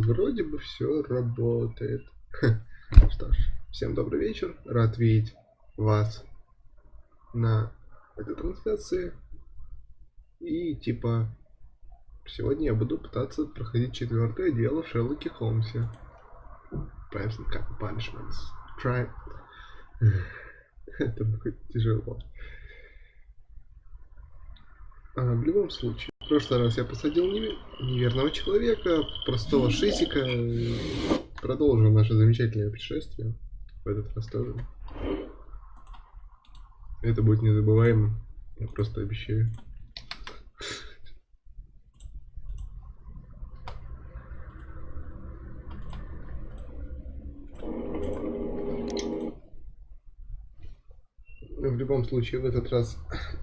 Вроде бы все работает. Что ж, всем добрый вечер. Рад видеть вас на этой трансляции. И типа сегодня я буду пытаться проходить 4-е дело в Шерлоке Холмсе. Punishments. Try. Это будет тяжело. В любом случае, в прошлый раз я посадил неверного человека, простого шизика. Продолжим наше замечательное путешествие. В этот раз тоже. Это будет незабываемо. Я просто обещаю. В любом случае, в этот раз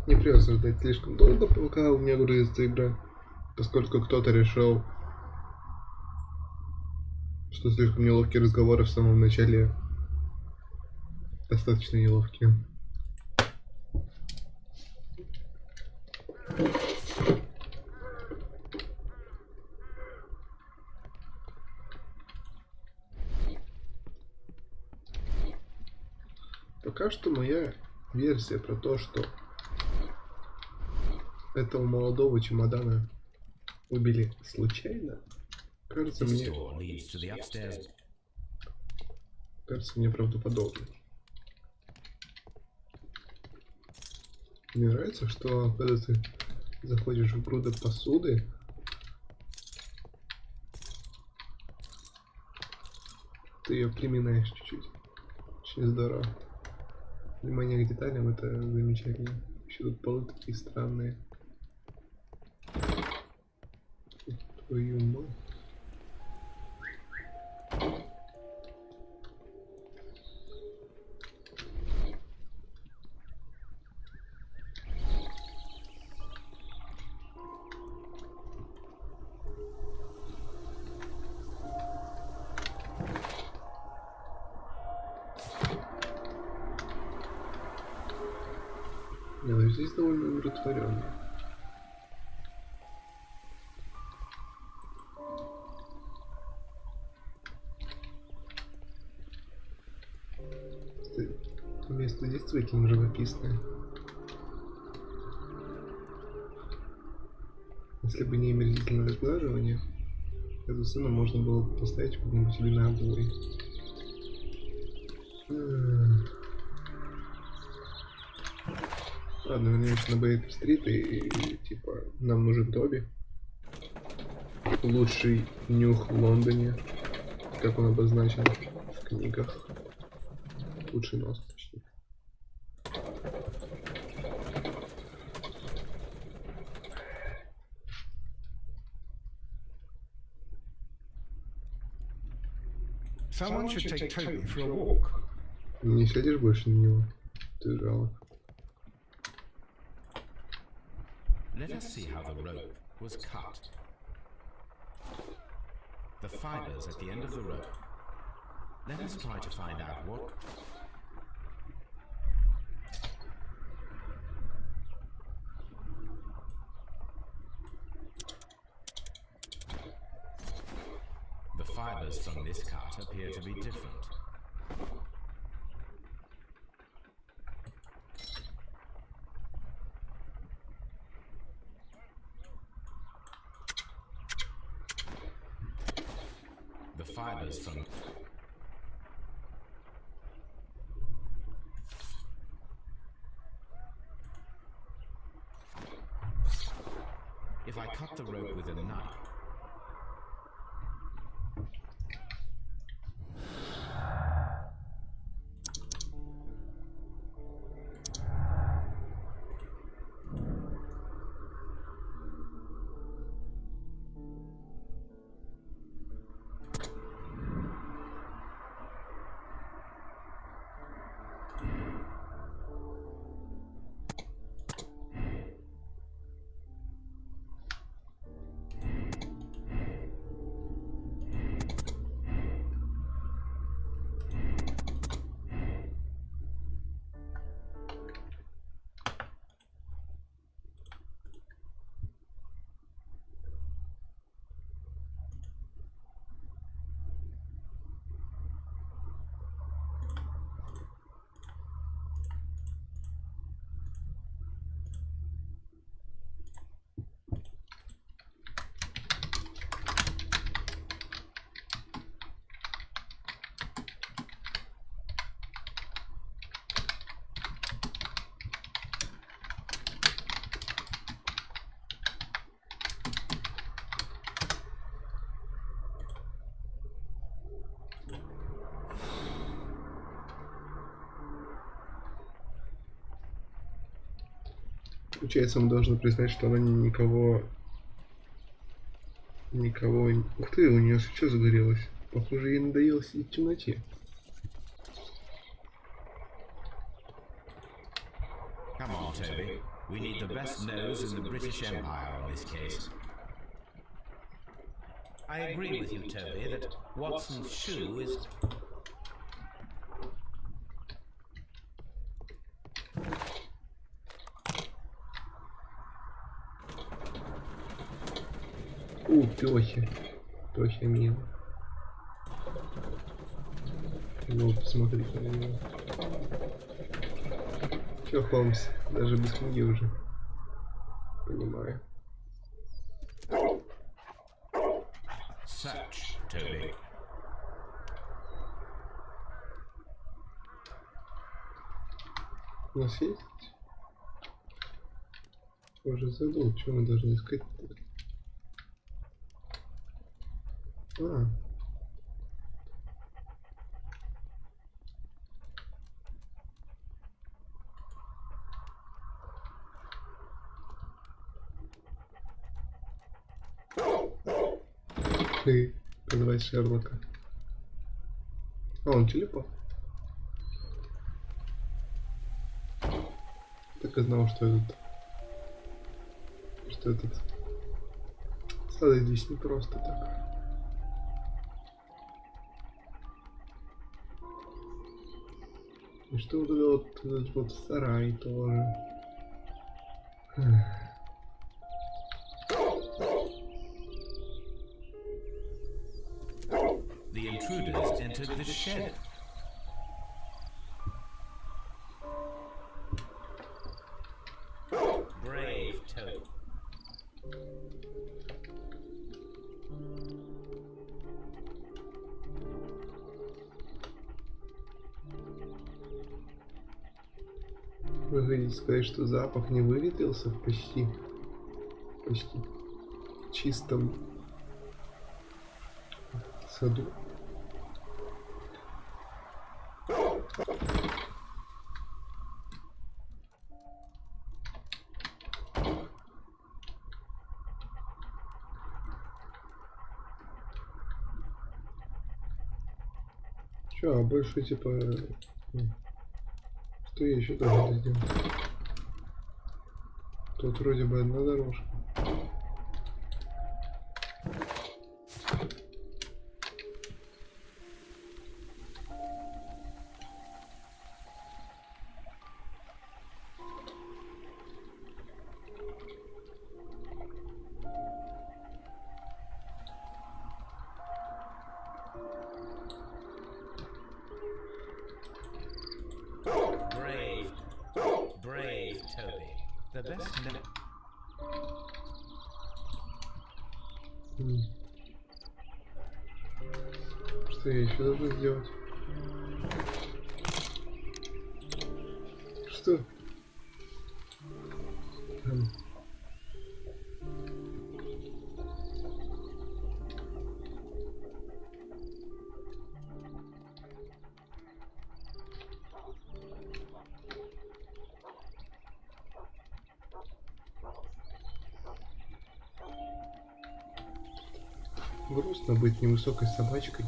не придется ждать слишком долго, пока у меня грузится игра, поскольку кто-то решил, что слишком неловкие разговоры в самом начале достаточно неловкие. Пока что моя версия про то, что этого молодого чемодана убили случайно, кажется мне правдоподобной. Мне нравится, что когда ты заходишь в груды посуды, ты ее приминаешь чуть-чуть. Очень здорово. Внимание к деталям — это замечательно. Еще тут полы такие странные. Твою мать. Но здесь довольно умиротворенно. Место действительно живописное. Если бы не омерзительное разглаживание, эту сцену можно было бы поставить куда-нибудь себе на обои. Ладно, вернемся на Бейкер-стрит и типа нам нужен Тоби. Лучший нюх в Лондоне, как он обозначен в книгах. Лучший нос, точнее. Someone should take Toby for a walk. Не сядешь больше на него? Ты жалок. Let us see how the rope was cut. The fibers at the end of the rope. Let us try to find out what... The fibers from this cut appear to be different. The fibers from... If I cut the rope with a knife, Получается, мы должны признать, что она никого... Ух ты, у нее свеча загорелась. Похоже, ей надоело сидеть в темноте. Come on, Toby. We need the best nose in the British Empire on this case. I agree with you, Toby, that Watson's shoe is... Тёхи. Тёхи мило. Ну, посмотрите на него. Чё, Холмс? Даже без книги уже. Понимаю. Such, Toby. У нас есть? Уже забыл, что мы должны искать. А. Ты позвать Шерлока. А, он телепат. Так и знал, что этот сад здесь не просто так. И что вот этот вот сарай тоже. The intruders entered the shed. Brave Toby. Вы хотите сказать, что запах не выветрился в почти чистом саду? Чё, а больше типа... Что я еще должен сделать? Тут вроде бы одна дорожка. Brave Toby. The best man. Что я еще должен сделать? Что? Грустно быть невысокой собачкой.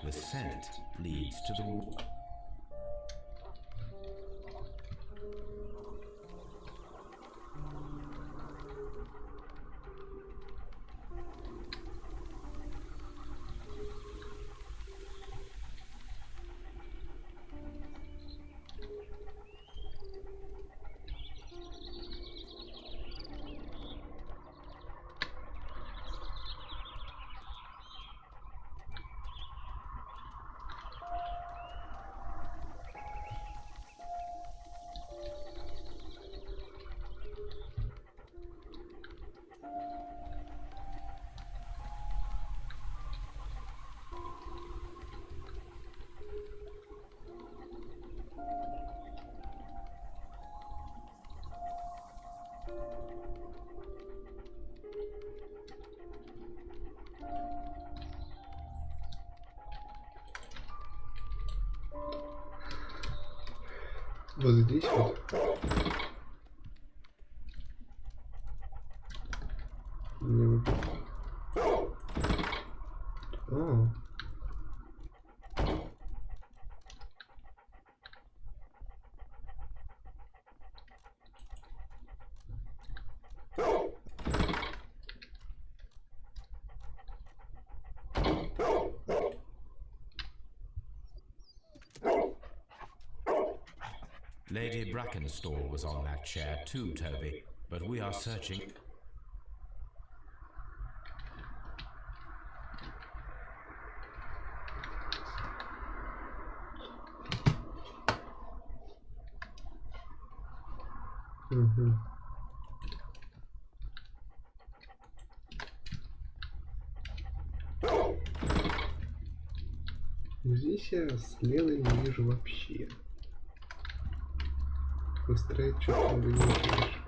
The scent leads to the wall. вот здесь вот. Не... А. Lady Brackenstall was on that chair too, Toby, but we are searching. Угу. Здесь я слева не вижу вообще. Выстроить что-то надо не видишь.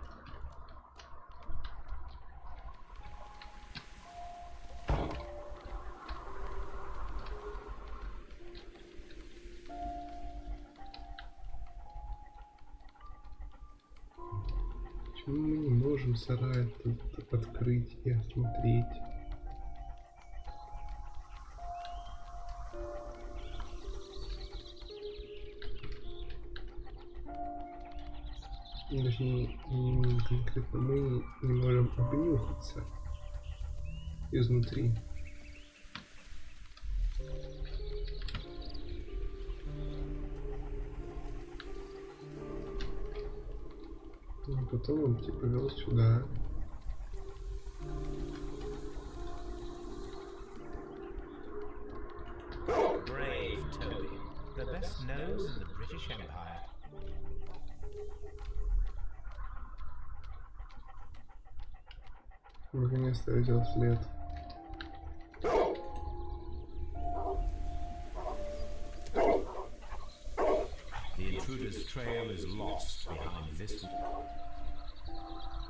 Почему мы не можем сарай тут открыть и осмотреть? Точнее, конкретно мы не можем обнюхаться изнутри. И потом он типа вел сюда. Brave Toby, the best nose in the British Empire. Наконец-то я взял след. The intruder's trail is lost behind this.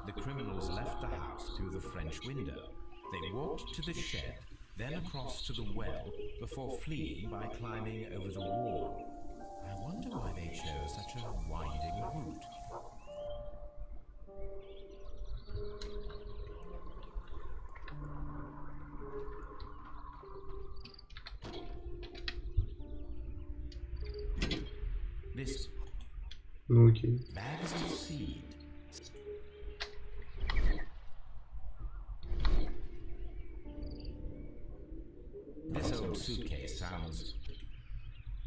The criminals left the house through the French window. They walked to the shed, then across to the well, before fleeing by climbing over the wall. I wonder why they chose such a winding route. This Ну окей. bags of seed. This old suitcase sounds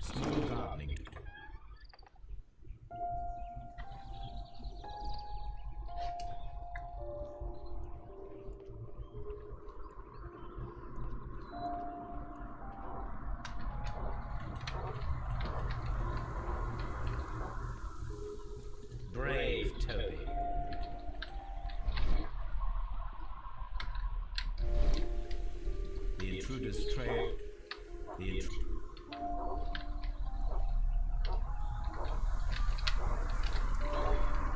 small gardening. Brave Toby. The intruder's trail.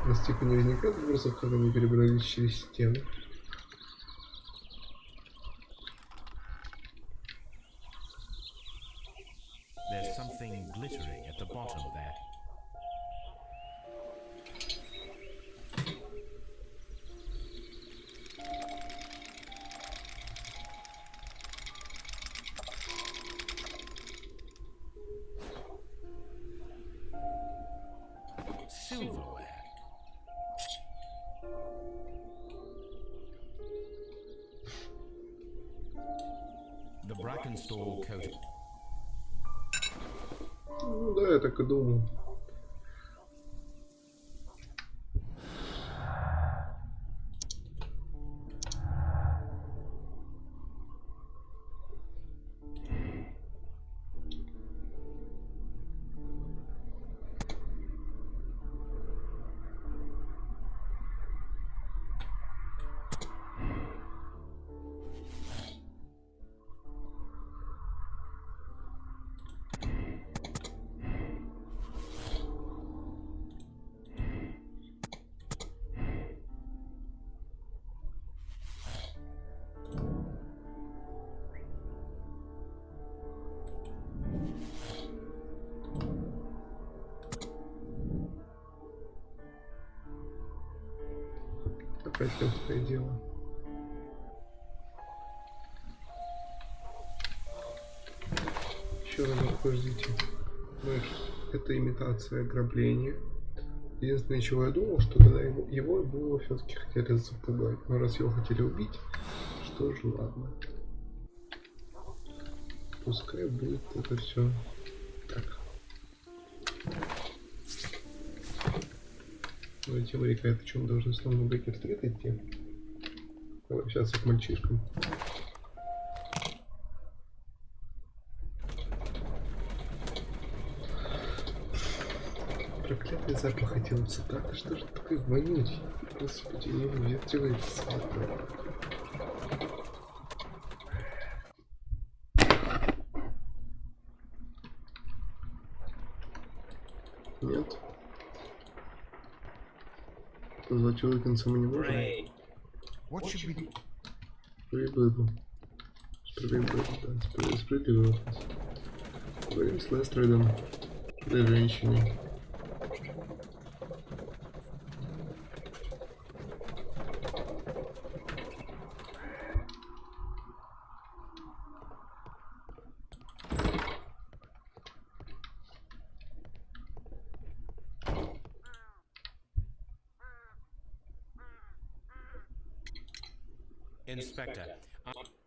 У нас типа не возникает вопросов, как они перебрались через стену. There's something glittering at the bottom there. Silverware. The Brackenstall coat. Ну да, я так и думал. опять легкое дело. Еще разок, подождите. Это имитация ограбления. Единственное, чего я думал, что когда его все-таки хотели запугать. Но раз его хотели убить, что же, ладно. Пускай будет это все так. Ну, теория какая-то, что мы должны снова на Бейкер-стрит идти. Давай сейчас к мальчишкам. Проклятый запах этих цитат. Что же такое вонючий? Господи, не выветривается. Нет. За человеком мы не можем. Справедливо. Справедливо. Говорим с Лестрейдом. Для женщины. Inspector,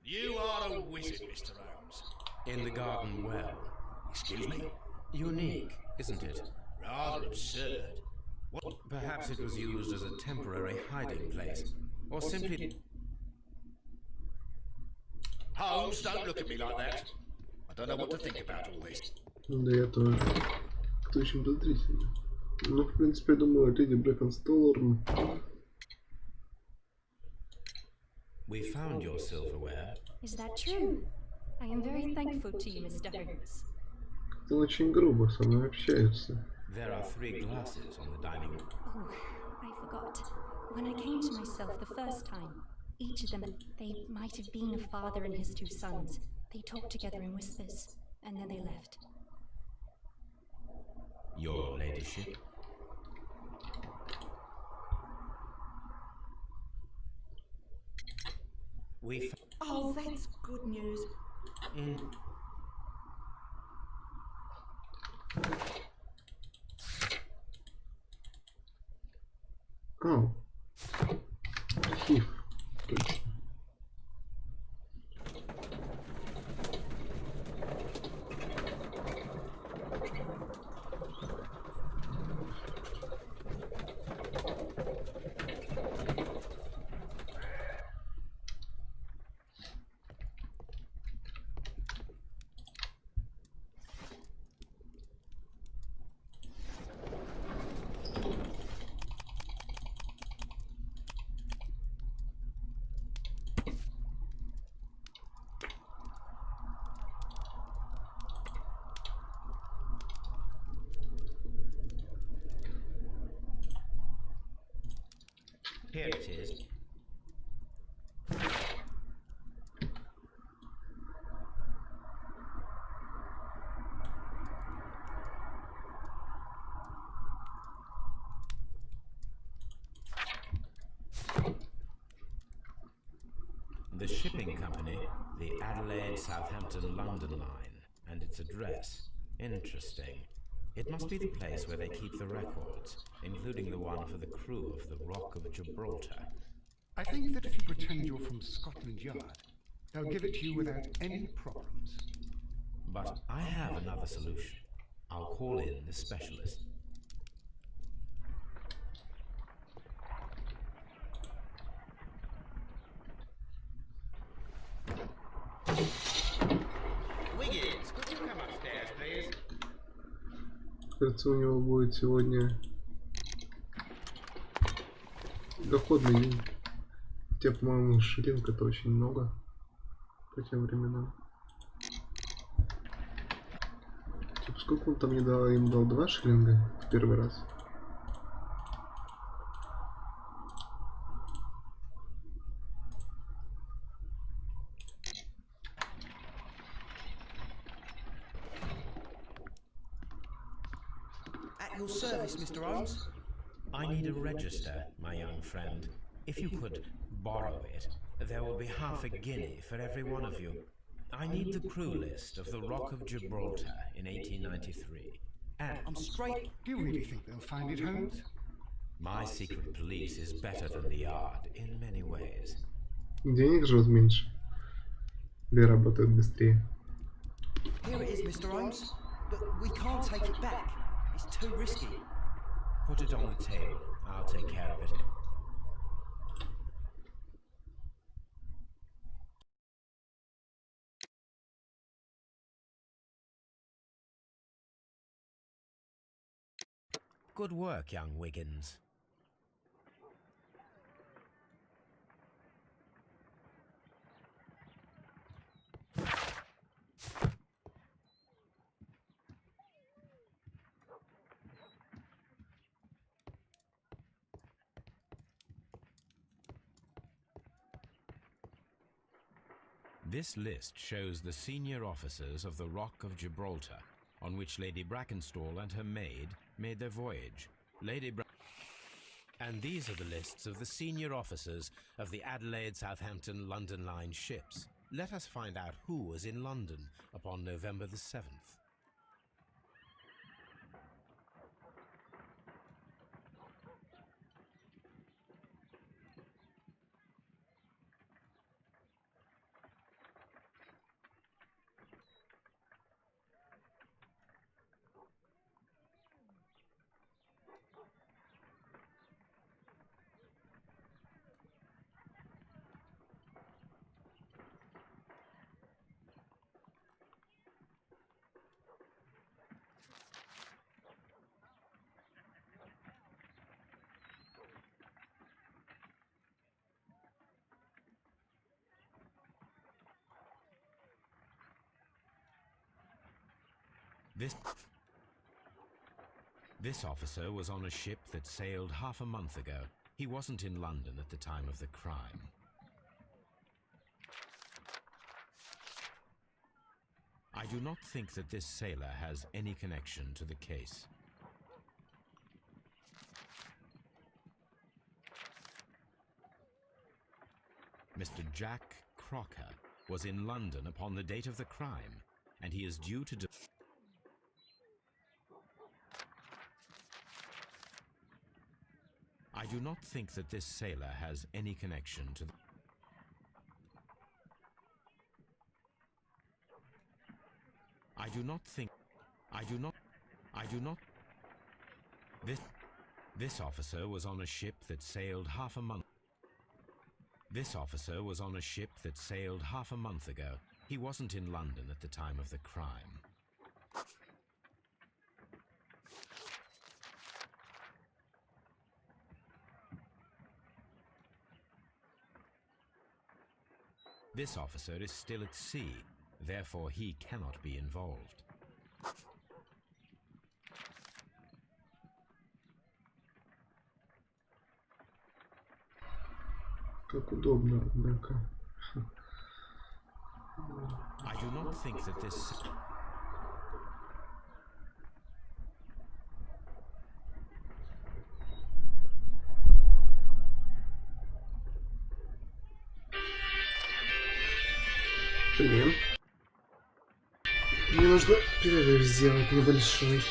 you are a wizard, Mr. Holmes. In the garden well. Excuse me? Unique, isn't it? Rather absurd. What? Perhaps it was used as a temporary hiding place. Or simply... Holmes, don't look at me like that. I don't know what to think about all this. Да, я тоже. Кто очень подозрительный. Ну, в принципе, я думаю, леди Брэкенстоллер. We found your silverware. Is that true? I am very thankful to you, Mr. Holmes. Кто очень грубо со мной общается. There are 3 glasses on the dining room. Oh, I forgot. When I came to myself the first time, each of them, they might have been a father and his 2 sons. They talked together in whispers, and then they left. Your ladyship? Oh, that's good news. Oh. Архив. Точно. Here it is. The shipping company, the Adelaide, Southampton, London line, and its address. Interesting. It must be the place where they keep the records, including the one for the crew of the Rock of Gibraltar. I think that if you pretend you're from Scotland Yard, they'll give it to you without any problems. But I have another solution. I'll call in the specialist. Wiggins, could you come upstairs, please? Кажется, у него будет сегодня доходный день. Хотя, по-моему, шиллинг это очень много по тем временам. Типа, сколько он там не дал? Им дал 2 шиллинга в первый раз. At your service, Mr. Holmes. I need a register, my young friend. If you could borrow it, there will be half a guinea for every one of you. I need the crew list of the Rock of Gibraltar in 1893. And I'm straight. Do you really think they'll find it, Holmes? my secret police is better than the Yard in many ways. Денег живут меньше. Или работают быстрее. Here it is, Mr. Holmes. But we can't take it back. It's too risky. Put it on the table. I'll take care of it. Good work, young Wiggins. This list shows the senior officers of the Rock of Gibraltar, on which Lady Brackenstall and her maid made their voyage. And these are the lists of the senior officers of the Adelaide, Southampton, London Line ships. Let us find out who was in London upon November the 7th. This officer was on a ship that sailed half a month ago. He wasn't in London at the time of the crime. I do not think that this sailor has any connection to the case. Mr. Jack Crocker was in London upon the date of the crime, and he is due to I do not think that this sailor has any connection to the This officer was on a ship that sailed half a month. This officer was on a ship that sailed half a month ago. He wasn't in London at the time of the crime. This officer is still at sea, therefore he cannot be involved. Как удобно, однако. I do not think that this... Блин. Мне нужно перерыв сделать небольшой.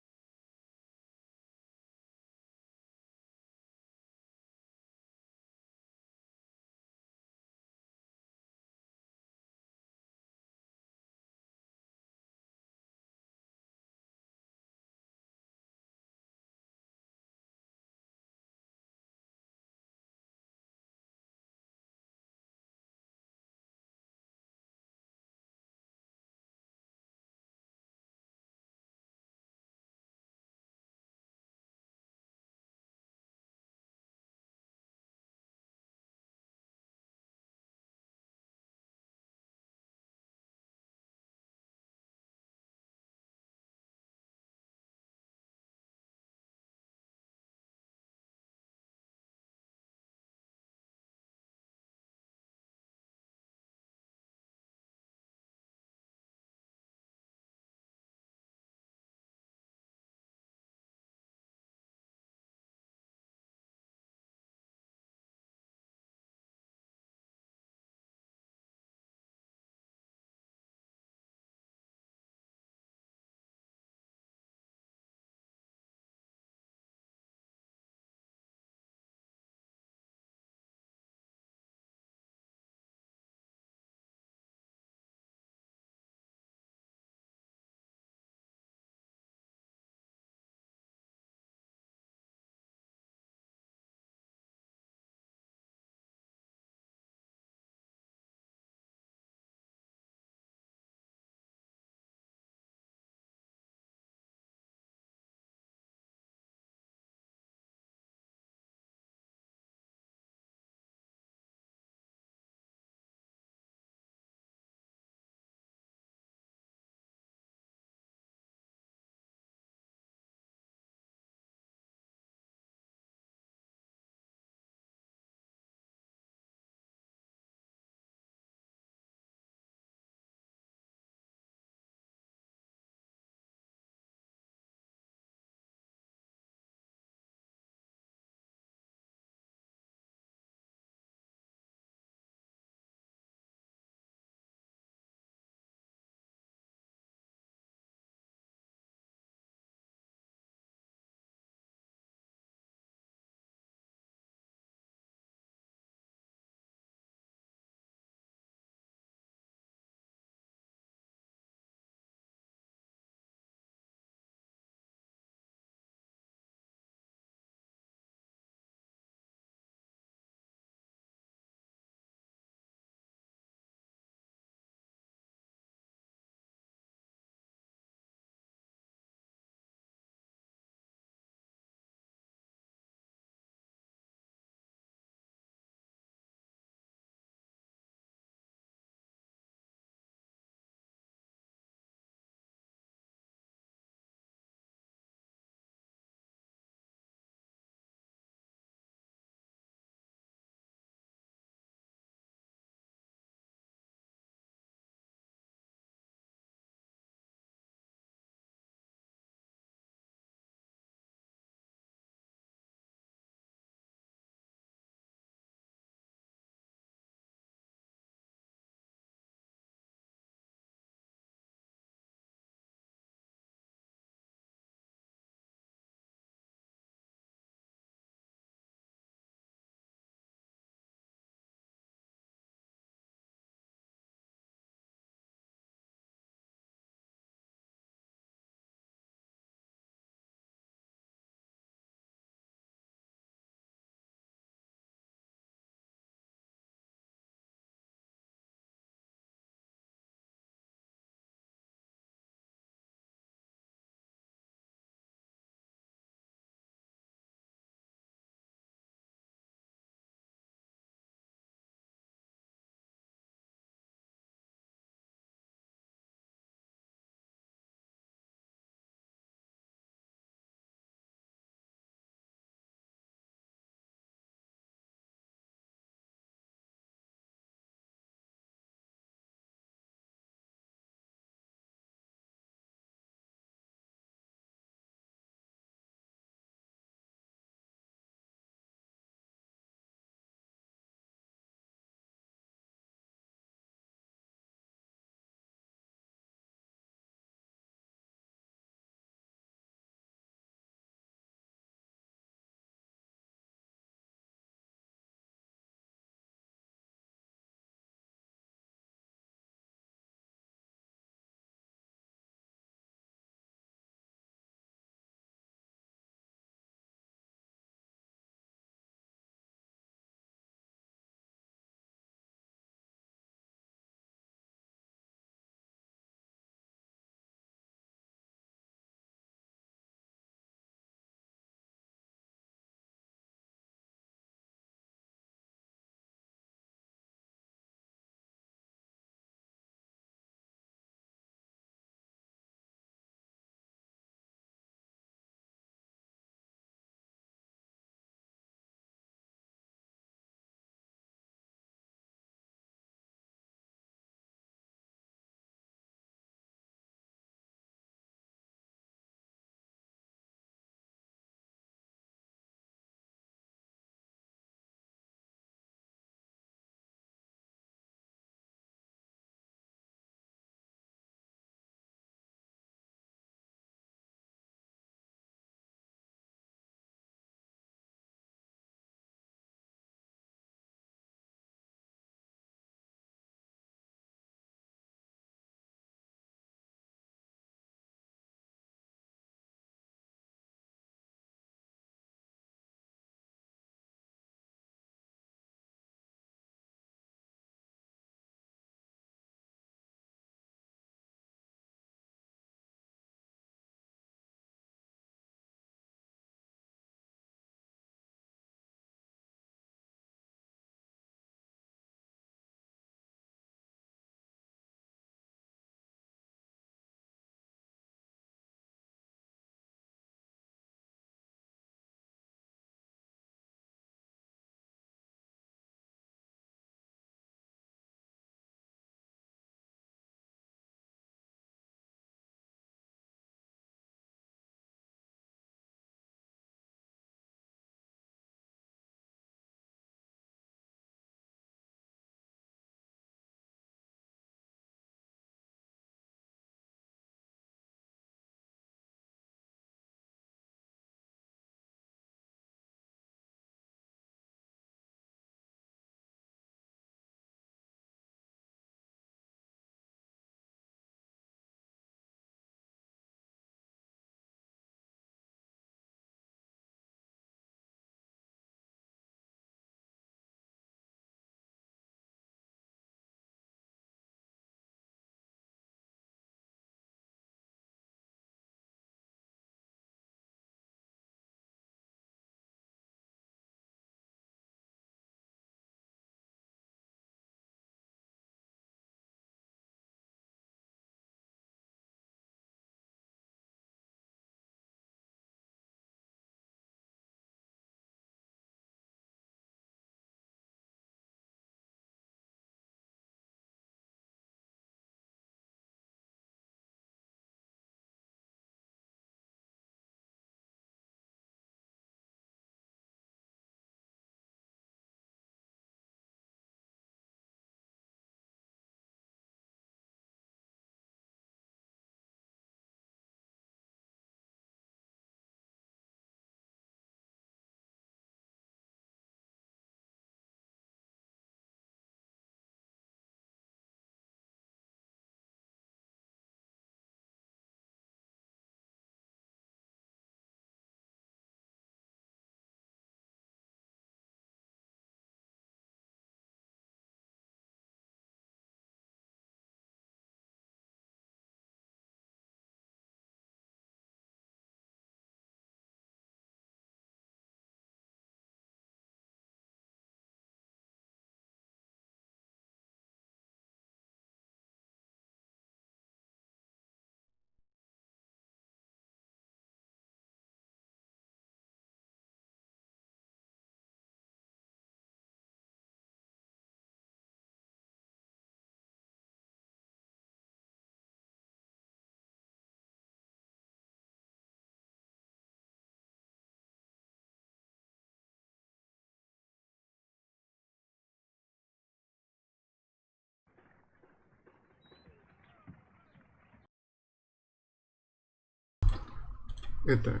Это...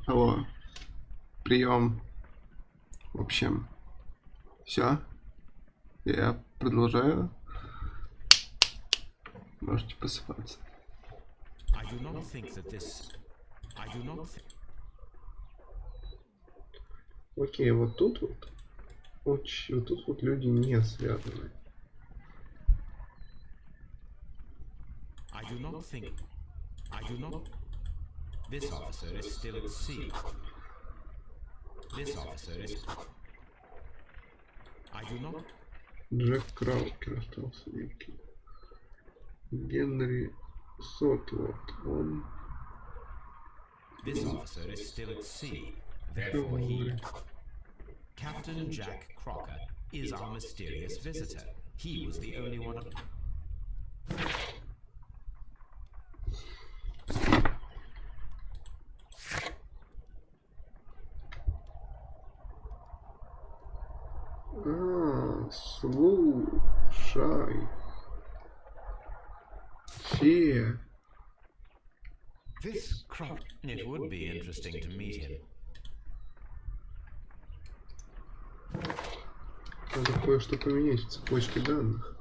Алло. Прием. В общем, все. Я продолжаю. Можете посыпаться. I do not think that this. I do not think. Окей, вот тут вот. Вот тут вот люди не связаны. I do not think. I do not. This officer is still at sea. This officer is. I do not. Джек Краукер остался некий. Генри Сотворд. Он... This officer is still at sea. Therefore, he. Captain Jack Crocker is our mysterious visitor. He was the only one. Слушай. Че? This Croc. It would be interesting to meet him. Надо кое-что поменять в цепочке данных.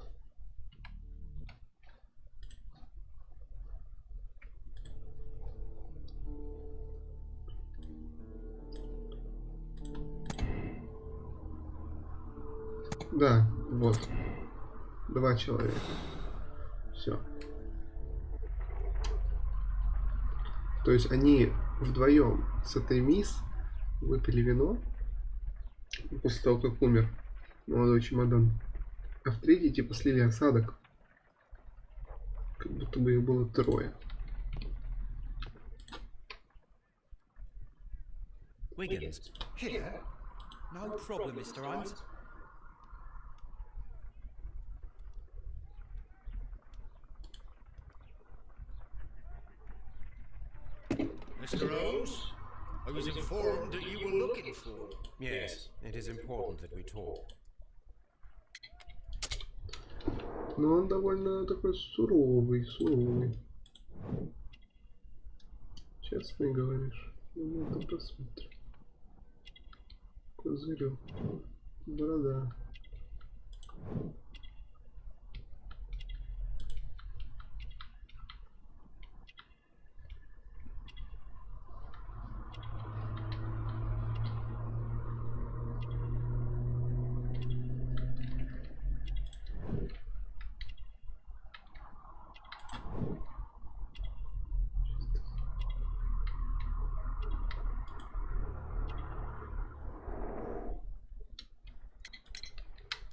Да, вот. 2 человека. Все. То есть они вдвоем с этой мисс выпили вино после того, как умер молодой чемодан. А в третий типа слили осадок. Как будто бы их было 3. Wiggins. Here? No problem, Mr. Holmes. Mr. Holmes, I was informed that you were looking for. Yes, it is important that we talk. Но он довольно такой суровый. Честно говоришь. Ну, это посмотрим. Козырек. Борода.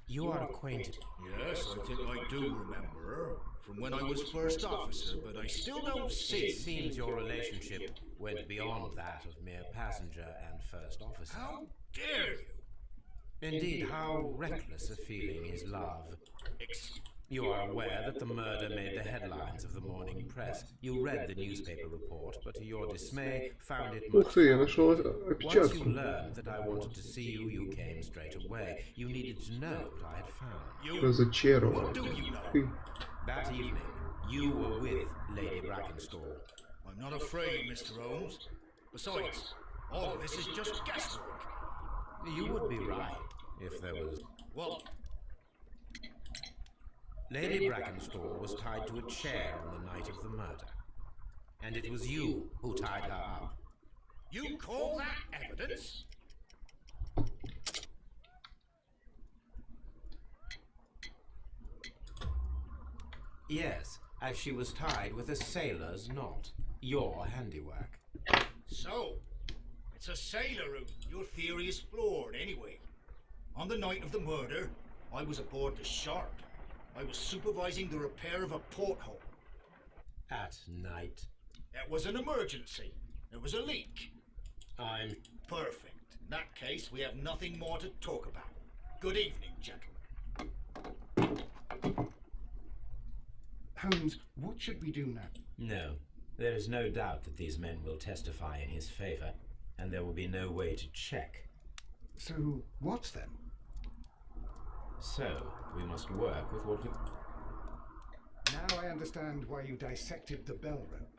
You are acquainted. Yes, I think I do remember her from when I was first officer, but I still don't It see. seems your relationship went beyond that of mere passenger and first officer. How dare you? Indeed, how reckless a feeling is love. Ex- You are aware that the murder made the headlines of the morning press. You read the newspaper report, but to your dismay, found it much. Ух ты, я нашел Once you опечатку. learned that I wanted to see you, you came straight away. You needed to know what I had found. You, Разочарован. what do you know? Ты. That evening, you were with Lady Brackenstall. I'm not afraid, Mr. Holmes. Besides, all of this is just guesswork. You would be right if there was. Well, Lady Brackenstall was tied to a chair on the night of the murder. And it was you who tied her up. you call that evidence? Yes, as she was tied with a sailor's knot. Your handiwork. So, it's a sailor who your theory is floored anyway. On the night of the murder, I was aboard the Sharp. I was supervising the repair of a porthole. At night. It was an emergency. There was a leak. I'm. Perfect. In that case, we have nothing more to talk about. Good evening, gentlemen. Holmes, what should we do now? No. There is no doubt that these men will testify in his favor, and there will be no way to check. So, what then? So, we must work with what we. Now I understand why you dissected the bell rope.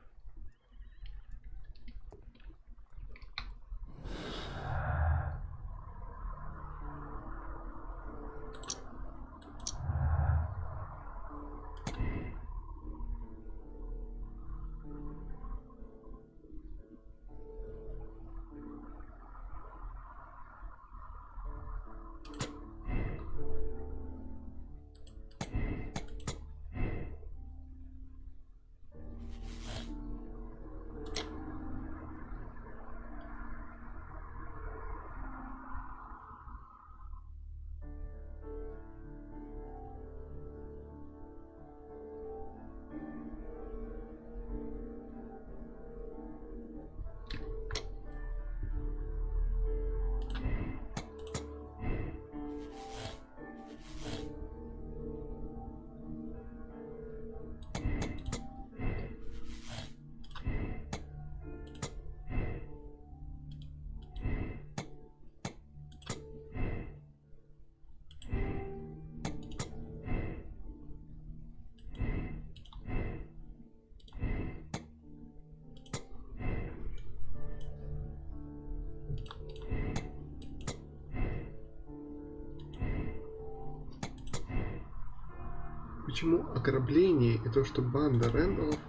Почему ограбление и то, что банда Рэндаллов...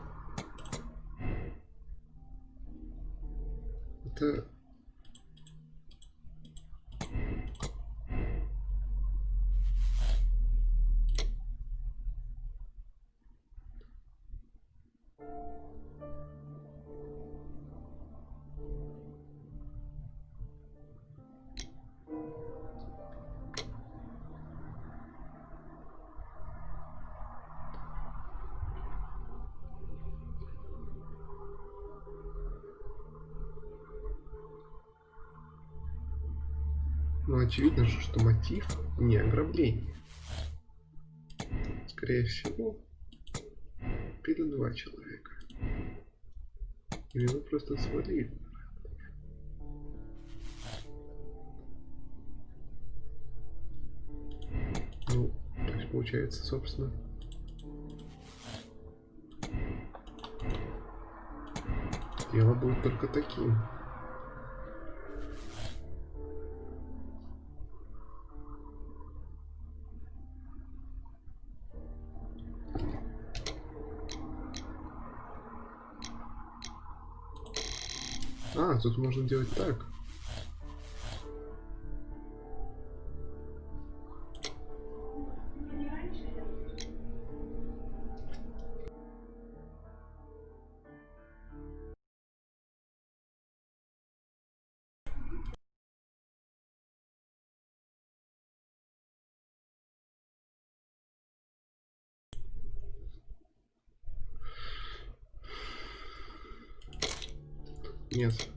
Это... Ну, очевидно же, что мотив не ограбление. Скорее всего, перед два человека. Или вы просто свалили. Ну, то есть получается, собственно... Дело будет только таким. А, тут можно делать так. Нет.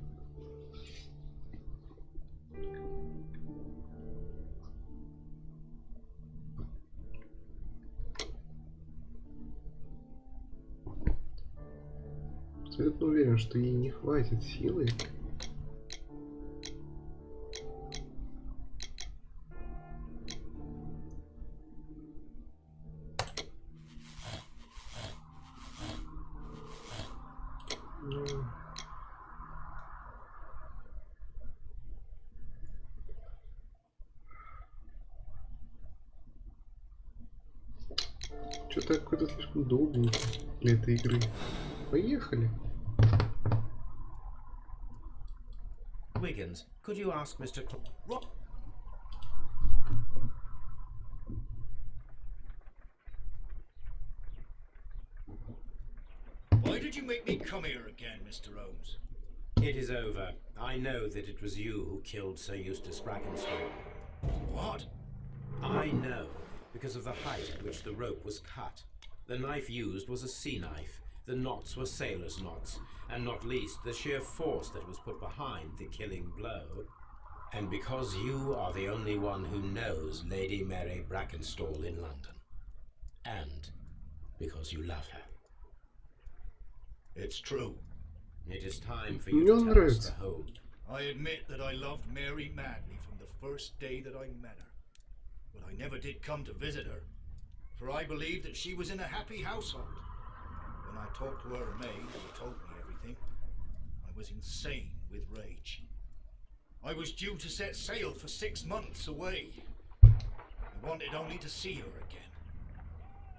Абсолютно уверен, что ей не хватит силы. Что-то какой-то слишком долгенький для этой игры. Поехали. Wiggins, could you ask Mr. Why did you make me come here again, Mr. Holmes? It is over. I know that it was you who killed Sir Eustace Brackenstall. What? I know, because of the height at which the rope was cut. The knife used was a sea knife. The knots were sailor's knots, and not least the sheer force that was put behind the killing blow. And because you are the only one who knows Lady Mary Brackenstall in London. And because you love her. It's true. It is time for you to tell us the whole. I admit that I loved Mary madly from the first day that I met her. But I never did come to visit her, for I believed that she was in a happy household. When I talked to her maid, who told me everything, I was insane with rage. I was due to set sail for 6 months away. I wanted only to see her again.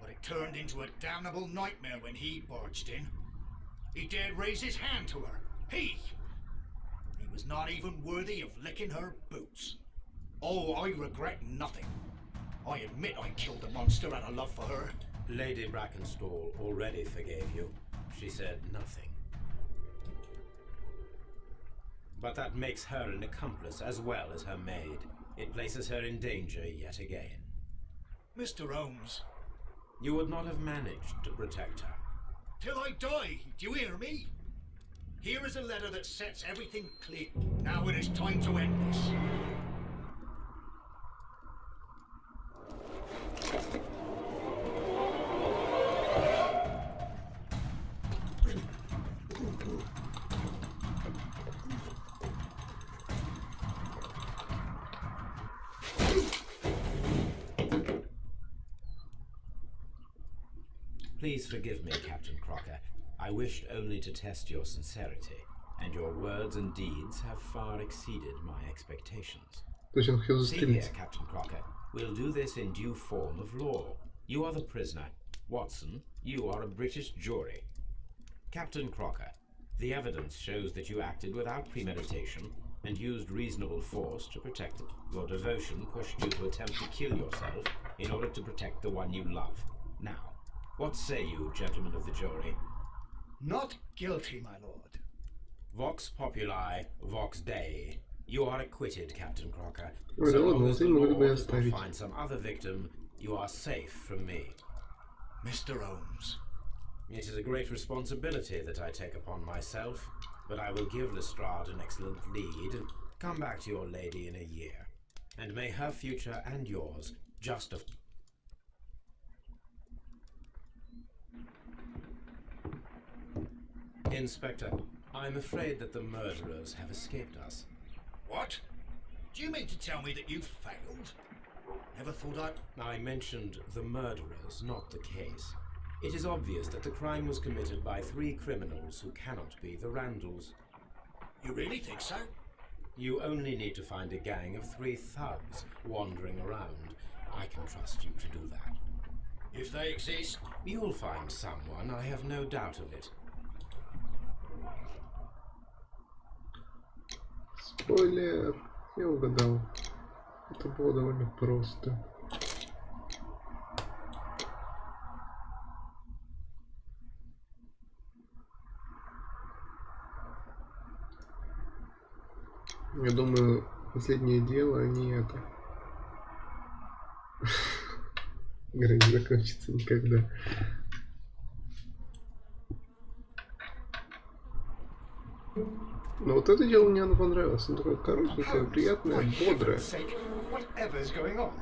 But it turned into a damnable nightmare when he barged in. He dared raise his hand to her. He was not even worthy of licking her boots. Oh, I regret nothing. I admit I killed the monster out of love for her. Lady Brackenstall already forgave you. She said nothing. But that makes her an accomplice as well as her maid. It places her in danger yet again. Mr. Holmes. You would not have managed to protect her. Till I die, do you hear me? Here is a letter that sets everything clear. Now it is time to end this. Please forgive me, Captain Crocker. I wished only to test your sincerity, and your words and deeds have far exceeded my expectations. See here, Captain Crocker. We'll do this in due form of law. You are the prisoner. Watson, you are a British jury. Captain Crocker, the evidence shows that you acted without premeditation and used reasonable force to protect them. Your devotion pushed you to attempt to kill yourself in order to protect the one you love. Now, what say you, gentlemen of the jury? Not guilty, my lord. Vox populi, vox dei. You are acquitted, Captain Crocker. Ой, да So ладно, long вот as the им могли law бы и does not оставить. find some other victim, you are safe from me. Mr. Holmes. It is a great responsibility that I take upon myself, but I will give Lestrade an excellent lead and come back to your lady in a year. And may her future and yours justify. Inspector, I'm afraid that the murderers have escaped us. What? Do you mean to tell me that you failed? Never thought I mentioned the murderers, not the case. It is obvious that the crime was committed by 3 criminals who cannot be the Randalls. You really think so? You only need to find a gang of 3 thugs wandering around. I can trust you to do that. If they exist, You'll find someone, I have no doubt of it. Спойлер. Я угадал. Это было довольно просто. Я думаю, последнее дело, они это... Игра не закончится никогда. Но вот это дело мне оно понравилось. Оно такое коротенькое, приятное, бодрое. For heaven's sake, whatever's going on?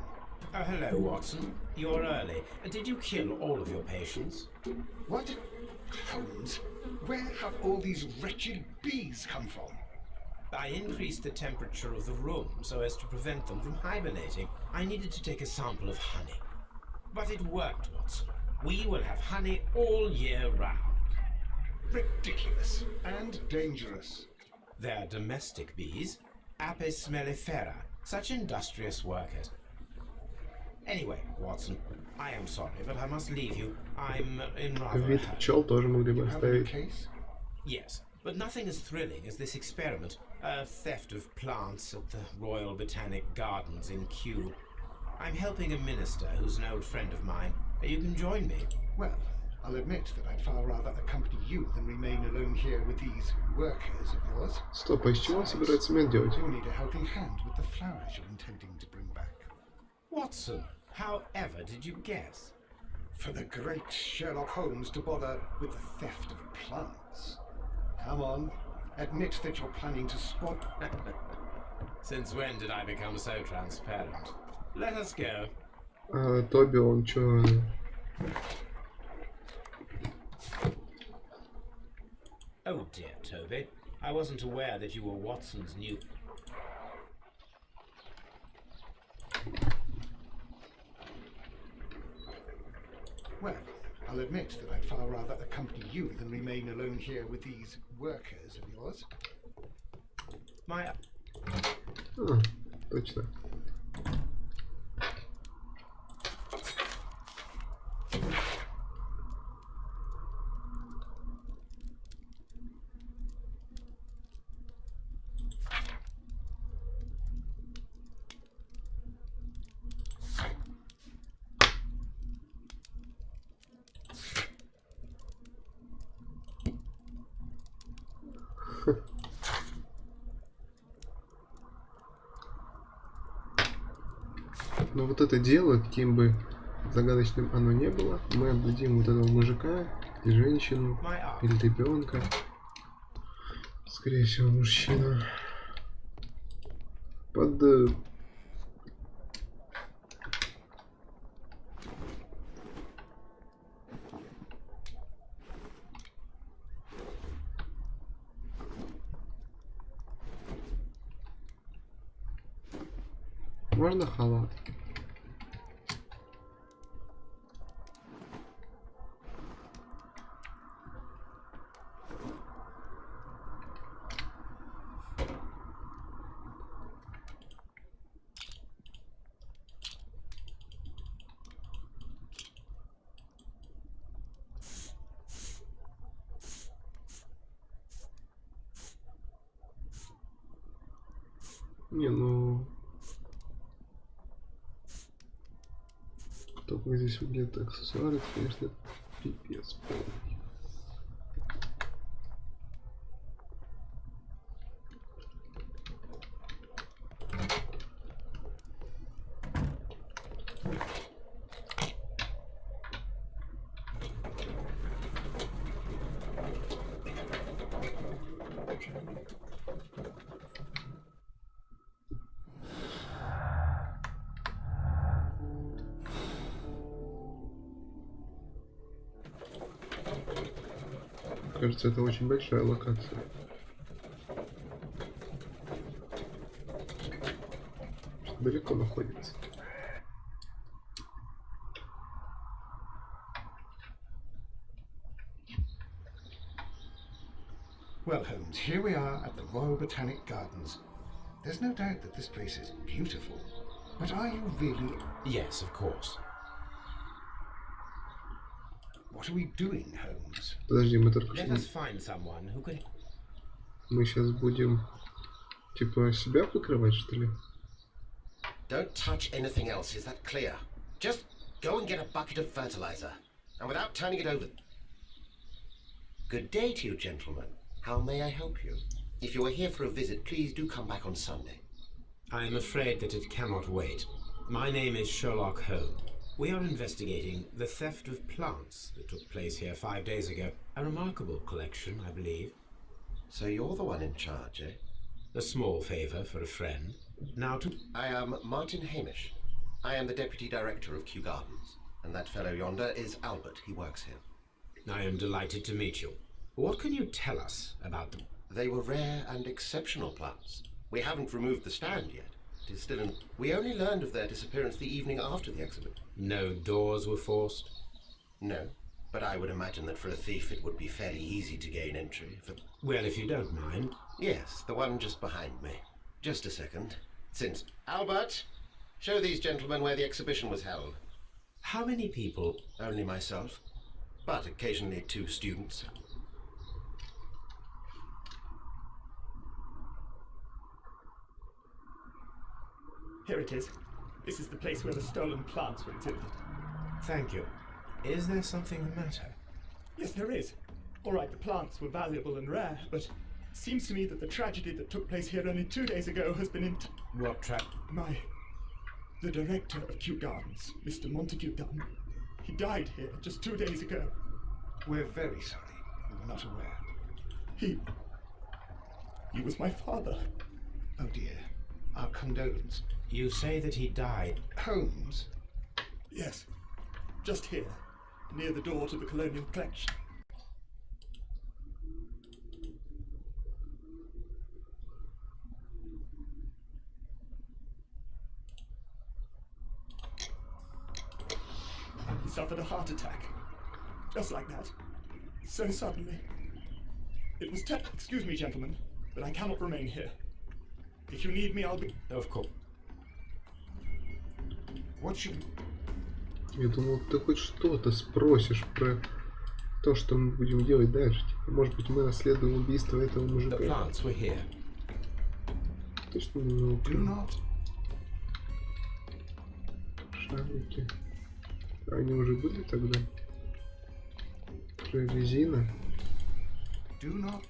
Oh, hello, Watson. You're early. Did you kill all of your patients? What? Holmes, where have all these wretched bees come from? I increased the temperature of the room so as to prevent them from hibernating. I needed to take a sample of honey. But it worked, Watson. We will have honey all year round. Ridiculous and dangerous. They're domestic bees, Apis mellifera, such industrious workers. Anyway, Watson, I am sorry, but I must leave you. I'm in rather a Вид hurry. пчел тоже могли бы You have any оставить. case? Yes, but nothing as thrilling as this experiment. A theft of plants at the Royal Botanic Gardens in Kew. I'm helping a minister who's an old friend of mine. You can join me. Well, I'll admit that I'd far rather accompany you than remain alone here with these workers of yours. Стоп, а из чего он собирается меня делать? You'll need a helping hand with the flowers you're intending to bring back. Watson, however did you guess? For the great Sherlock Holmes to bother with the theft of plants. Come on, admit that you're planning to spot... Since when did I become so transparent? Let us go. А Тоби, он чё... Oh dear, Toby. I wasn't aware that you were Watson's new... Well, I'll admit that I'd far rather accompany you than remain alone here with these workers of yours. My... А, точно. Но вот это дело, каким бы загадочным оно не было, мы отдадим вот этого мужика и женщину, My art. или ребенка. Скорее всего, мужчину. Под... Можно халат? Не, ну... Только здесь выглядят аксессуары, это, конечно, пипец полный. Кажется, это очень большая локация. Что далеко находится. Well, Holmes, here we are at the Royal Botanic Gardens. There's no doubt that this place is beautiful. But are you really... Yes, of course. What are we doing, Holmes? Подожди, мы только Let что... us find someone who can... Мы сейчас будем... Типа себя покрывать, что ли? Don't touch anything else, is that clear? Just go and get a bucket of fertilizer, and without turning it over... Good day to you, gentlemen. How may I help you? If you are here for a visit, please do come back on Sunday. I am afraid that it cannot wait. My name is Sherlock Holmes. We are investigating the theft of plants that took place here 5 days ago. A remarkable collection, I believe. So you're the one in charge, eh? A small favor for a friend. Now to... I am Martin Hamish. I am the Deputy Director of Kew Gardens. And that fellow yonder is Albert. He works here. I am delighted to meet you. What can you tell us about them? They were rare and exceptional plants. We haven't removed the stand yet. It is still in... We only learned of their disappearance the evening after the exhibit. No doors were forced? No, but I would imagine that for a thief it would be fairly easy to gain entry. Well, if you don't mind. Yes, the one just behind me. Just a second. Since... Albert! Show these gentlemen where the exhibition was held. How many people? Only myself. But occasionally 2 students. Here it is. This is the place where the stolen plants were exhibited. Thank you. Is there something the matter? Yes, there is. All right, the plants were valuable and rare, but it seems to me that the tragedy that took place here only 2 days ago has been What the director of Kew Gardens, Mr. Montague Dunn. He died here just 2 days ago. We're very sorry. We were not aware. He was my father. Oh dear. Our condolences. You say that he died. Holmes? Yes, just here, near the door to the colonial collection. He suffered a heart attack. Just like that. So suddenly. It was Excuse me, gentlemen, but I cannot remain here. If you need me, I'll be... Of course. What should... Я думал, ты хоть что-то спросишь про то, что мы будем делать дальше. Типа, может быть, мы расследуем убийство этого мужика. The plants were here. Точно не Do not... Шарики. Они уже были тогда? Уже резина. Do not...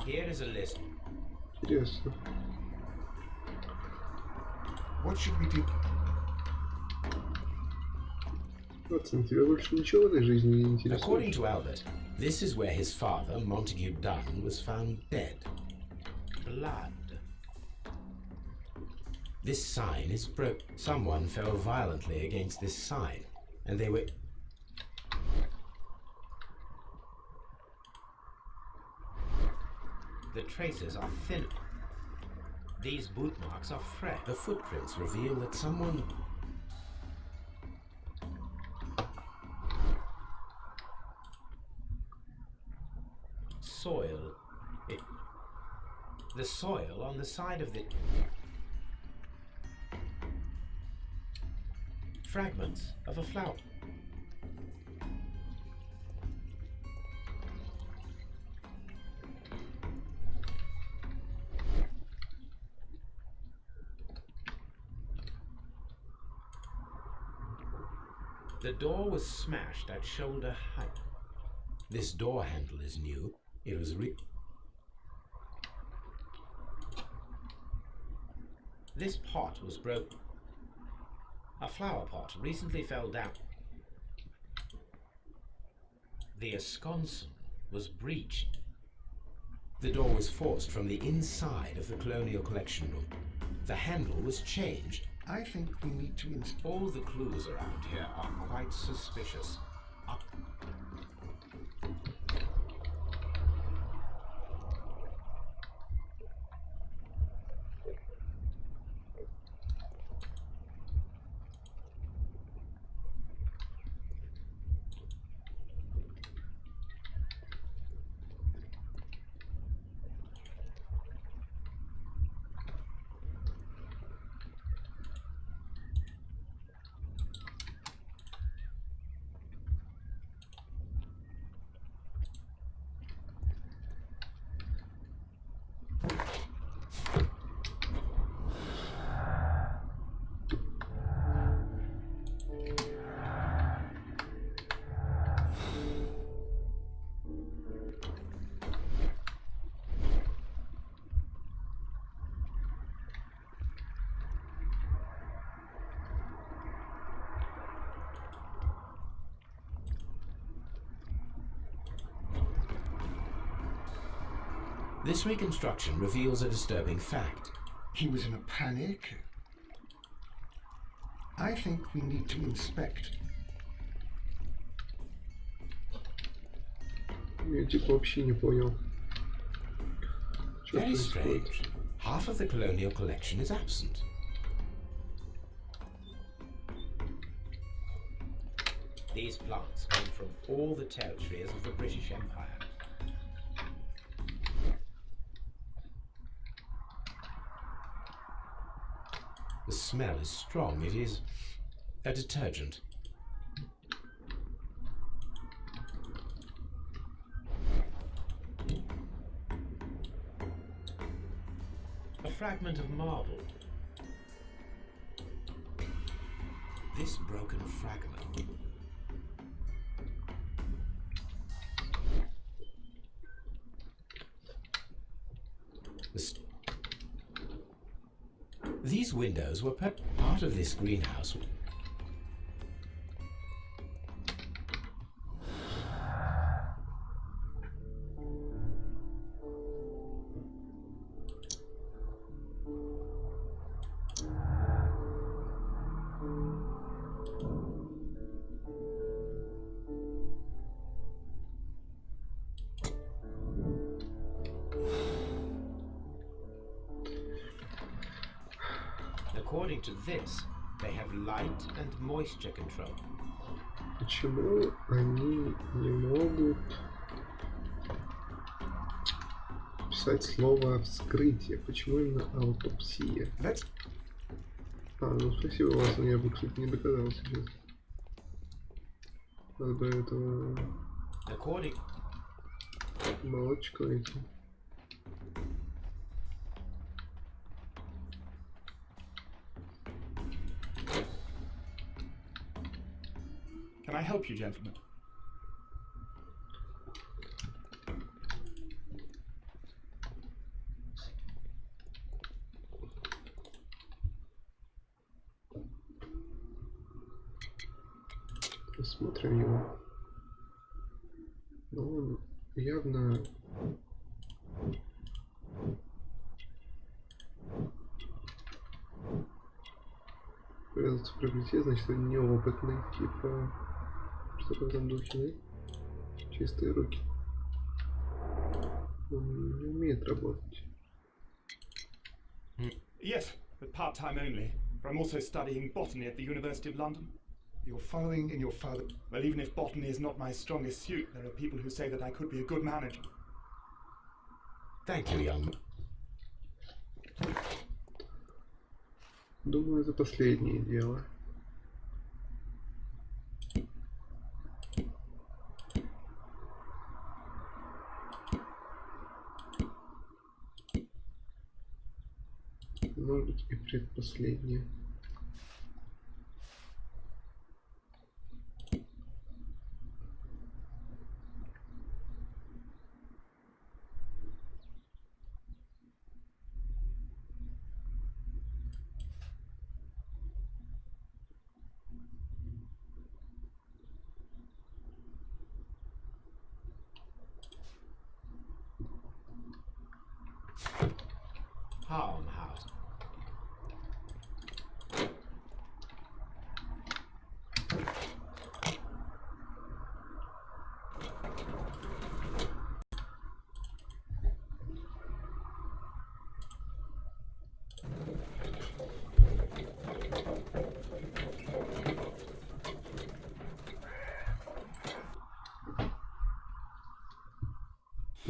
Here is a list. Интересно. What should we do? Ватсон, тебя больше ничего в этой жизни не According интересует? to Albert, this is where his father, Montague Dunn, was found dead. Blood. This sign is broke. Someone fell violently against this sign, and they were... The traces are thin. These boot marks are fresh. The footprints reveal that someone... Soil. The soil on the side of the... Fragments of a flower. The door was smashed at shoulder height. This door handle is new. It was This pot was broken. A flower pot recently fell down. The ensconce was breached. The door was forced from the inside of the Colonial Collection room. The handle was changed. I think we need to All the clues around here are quite suspicious. This reconstruction reveals a disturbing fact. He was in a panic. I think we need to inspect. Я типа вообще не понял. Что Very происходит? strange. Half of the Colonial Collection is absent. These plants come from all the territories of the British Empire. The smell is strong. It is a detergent. A fragment of marble. This broken fragment. These windows were part of this greenhouse. According to this, they have light and moisture control. Почему они не могут писать слово вскрытие? Почему именно аутопсия? Ну спасибо, Ватсон, я бы, кстати, не догадался сейчас. Надо бы этого молочка найти. Can I help you, gentlemen? Посмотрим его. Но он явно привязаться в проклятие, значит, он неопытный, типа что-то в этом духе, да? Чистые руки. Он не умеет работать. Yes, but part-time only. For I'm also studying botany at the University of London. You're following in your father. Well, even if botany is not my strongest suit, there are people who say that I could be a good manager. Thank you, young man. Думаю, это последнее дело. может быть и предпоследняя. Farmhouse.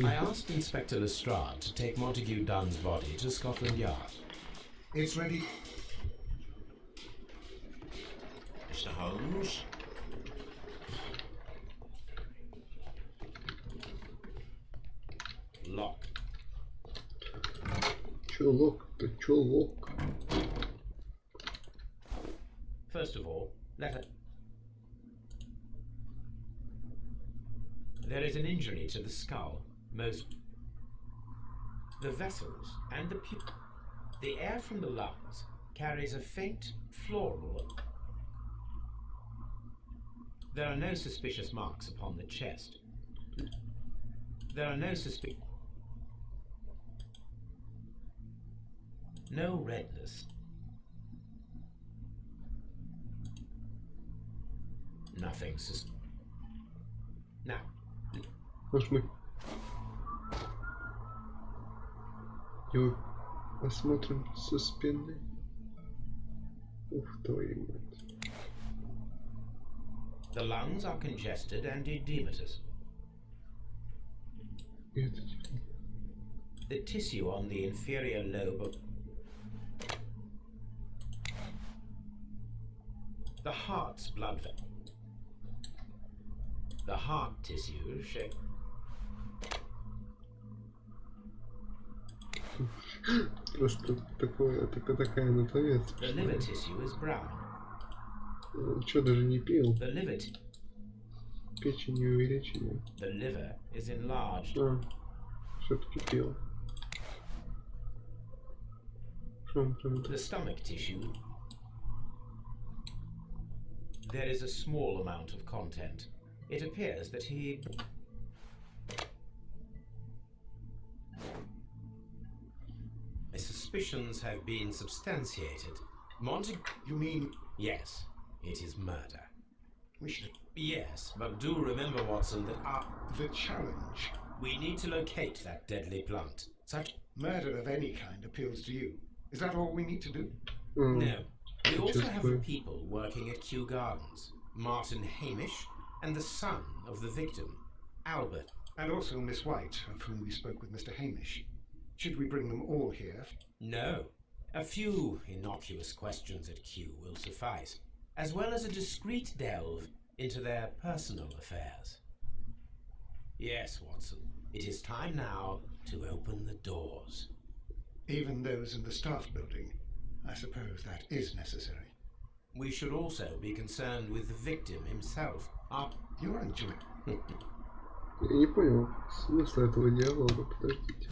I asked Inspector Lestrade to take Montague Dunn's body to Scotland Yard. It's ready. Mr. Holmes? Lock. Чулок-то, чулок. First of all, there is an injury to the skull. The vessels and the air from the lungs carries a faint floral. There are no suspicious marks upon the chest. There are no redness. Nothing Now, Может мы его посмотрим со спины? Ух, твою мать. the lungs are congested and edematous. И это The tissue on the inferior lobe of the heart's blood vessel. The heart tissue shape. просто такая анатомия. The liver tissue is brown. Чё, даже не пил? The liver Печень увеличена. The liver is enlarged. Все-таки пил. Что он там? The stomach tissue. There is a small amount of content. It appears that he... My suspicions have been substantiated. You mean... Yes, it is murder. We should... Yes, but do remember, Watson, that The challenge. we need to locate that deadly plant. Such... Murder of any kind appeals to you. Is that all we need to do? No. We also Just have the- people working at Kew Gardens. Martin Hamish and the son of the victim, Albert. And also Miss White, of whom we spoke with Mr. Hamish. Should we bring them all here? No. A few innocuous questions at Kew will suffice, as well as a discreet delve into their personal affairs. Yes, Watson. It is time now to open the doors. Even those in the staff building. I suppose that is necessary. We should also be concerned with the victim himself. You're enjoying... Я не понял смысла этого диалога, подождите.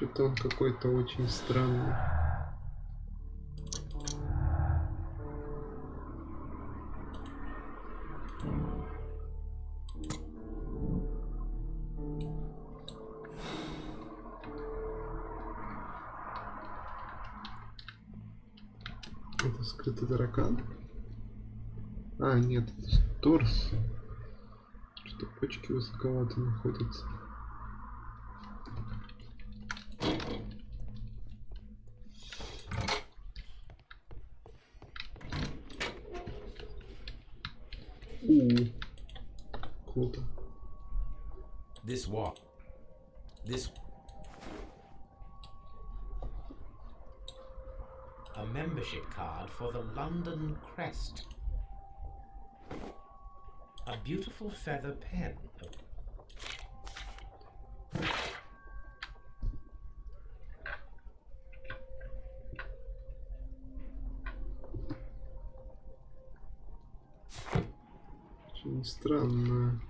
Что-то он какой-то очень странный. Это скрытый таракан? А, нет, это торс. Что почки высоковато находятся. Круто. This what? This... A membership card for the London Crest. A beautiful feather pen. Очень странно.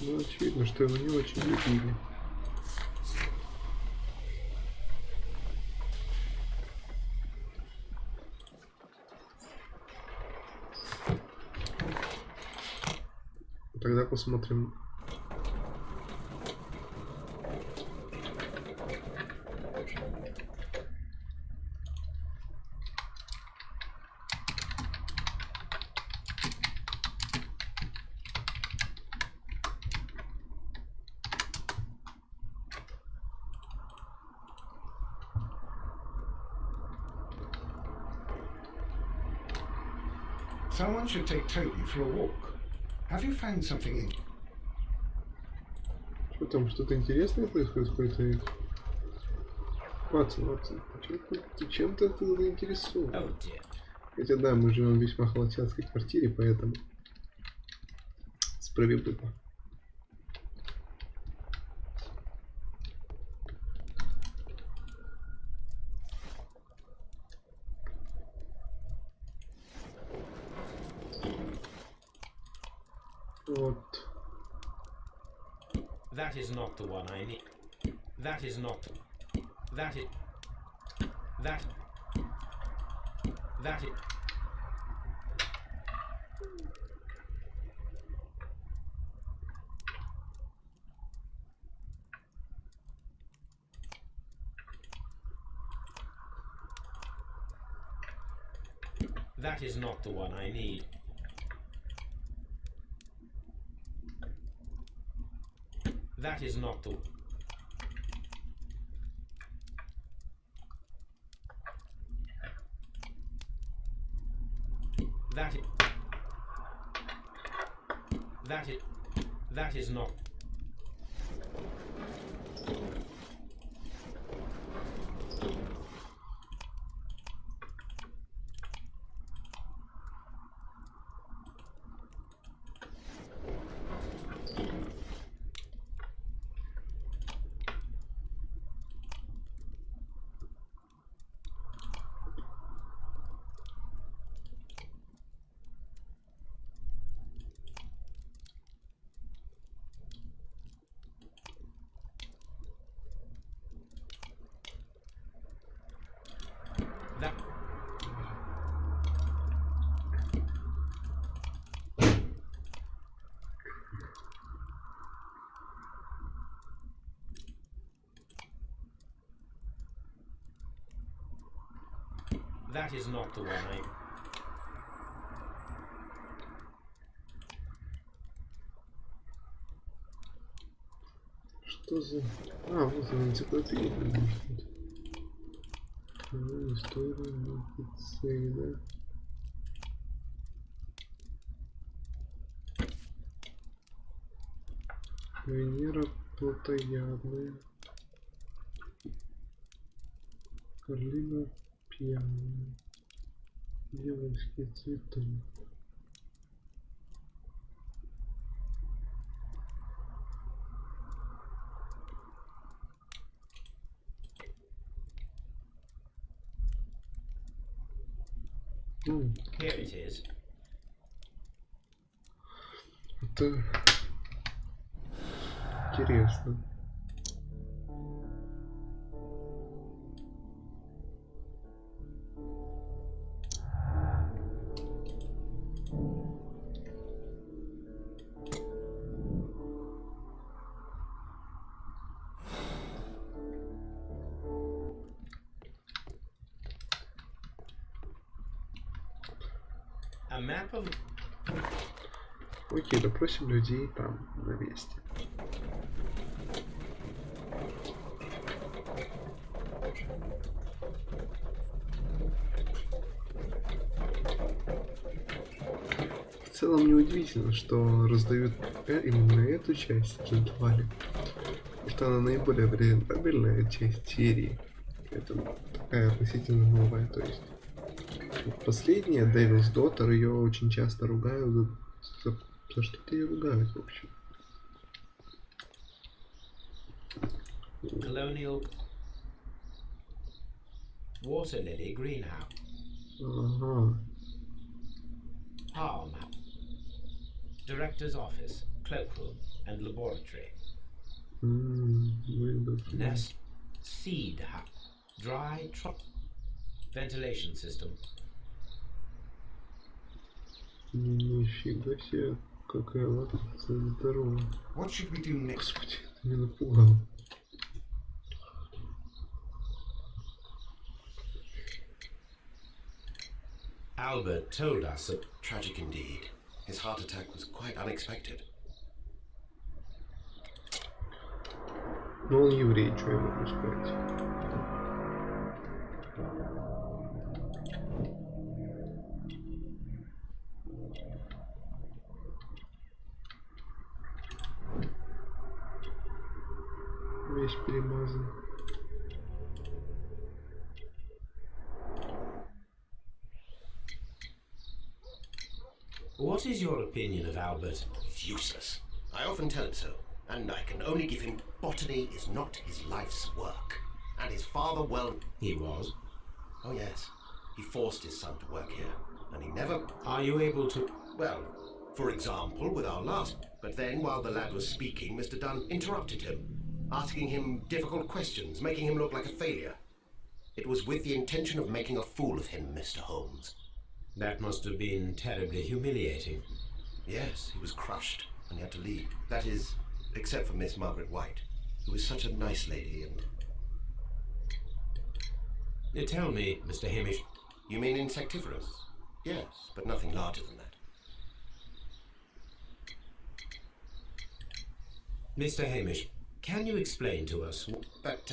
Ну, очевидно, что его не очень любили. Тогда посмотрим. Someone should take Toby for a walk. Have you found something in? Что там, что-то интересное происходит в какой-то... Ватсон, ты чем-то заинтересован? Хотя да, мы живем в весьма холостяцкой квартире, поэтому справедливо. Вот. That is not the one I need. That is not. That is. That. That is. That is not the one I need. That is not the... That is... That is... That is not... That... That is not the one I... Что за... А, вот он, энциклопедия. История медицины. Венера плотоядная. Карлина пьяная. Дьявольский цветок. Here it is. Это интересно. A map of... Окей, допросим людей там, на месте. целом неудивительно, что раздают именно эту часть кинотуале, потому что она наиболее презентабельная часть серии. Это такая относительно новая, то есть последняя, Devil's Daughter, ее очень часто ругают за что-то ее ругают, в общем. Colonial Water Lily Greenhouse. Ага. Palm Director's Office, Cloakroom and Laboratory. Nest Seed Hut. Dry Truck. Ventilation System. Нифига себе, какая локация здоровая. What should we do next? Господи, ты меня напугал. Albert told us that Tragic indeed. His heart attack was quite unexpected. Ну он еврей, что я могу сказать. Весь перемазан. What is your opinion of Albert? Useless. I often tell him so, and I can only give him botany is not his life's work. And his father, well... He was. Oh yes, he forced his son to work here, and he never... Are you able to... Well, for example, with our last... But then, while the lad was speaking, Mr. Dunn interrupted him, asking him difficult questions, making him look like a failure. It was with the intention of making a fool of him, Mr. Holmes. That must have been terribly humiliating. Yes, he was crushed, and he had to leave. That is, except for Miss Margaret White, who was such a nice lady and... Tell me, Mr. Hamish. You mean insectivorous? Yes, but nothing larger than that. Mr. Hamish, can you explain to us... But,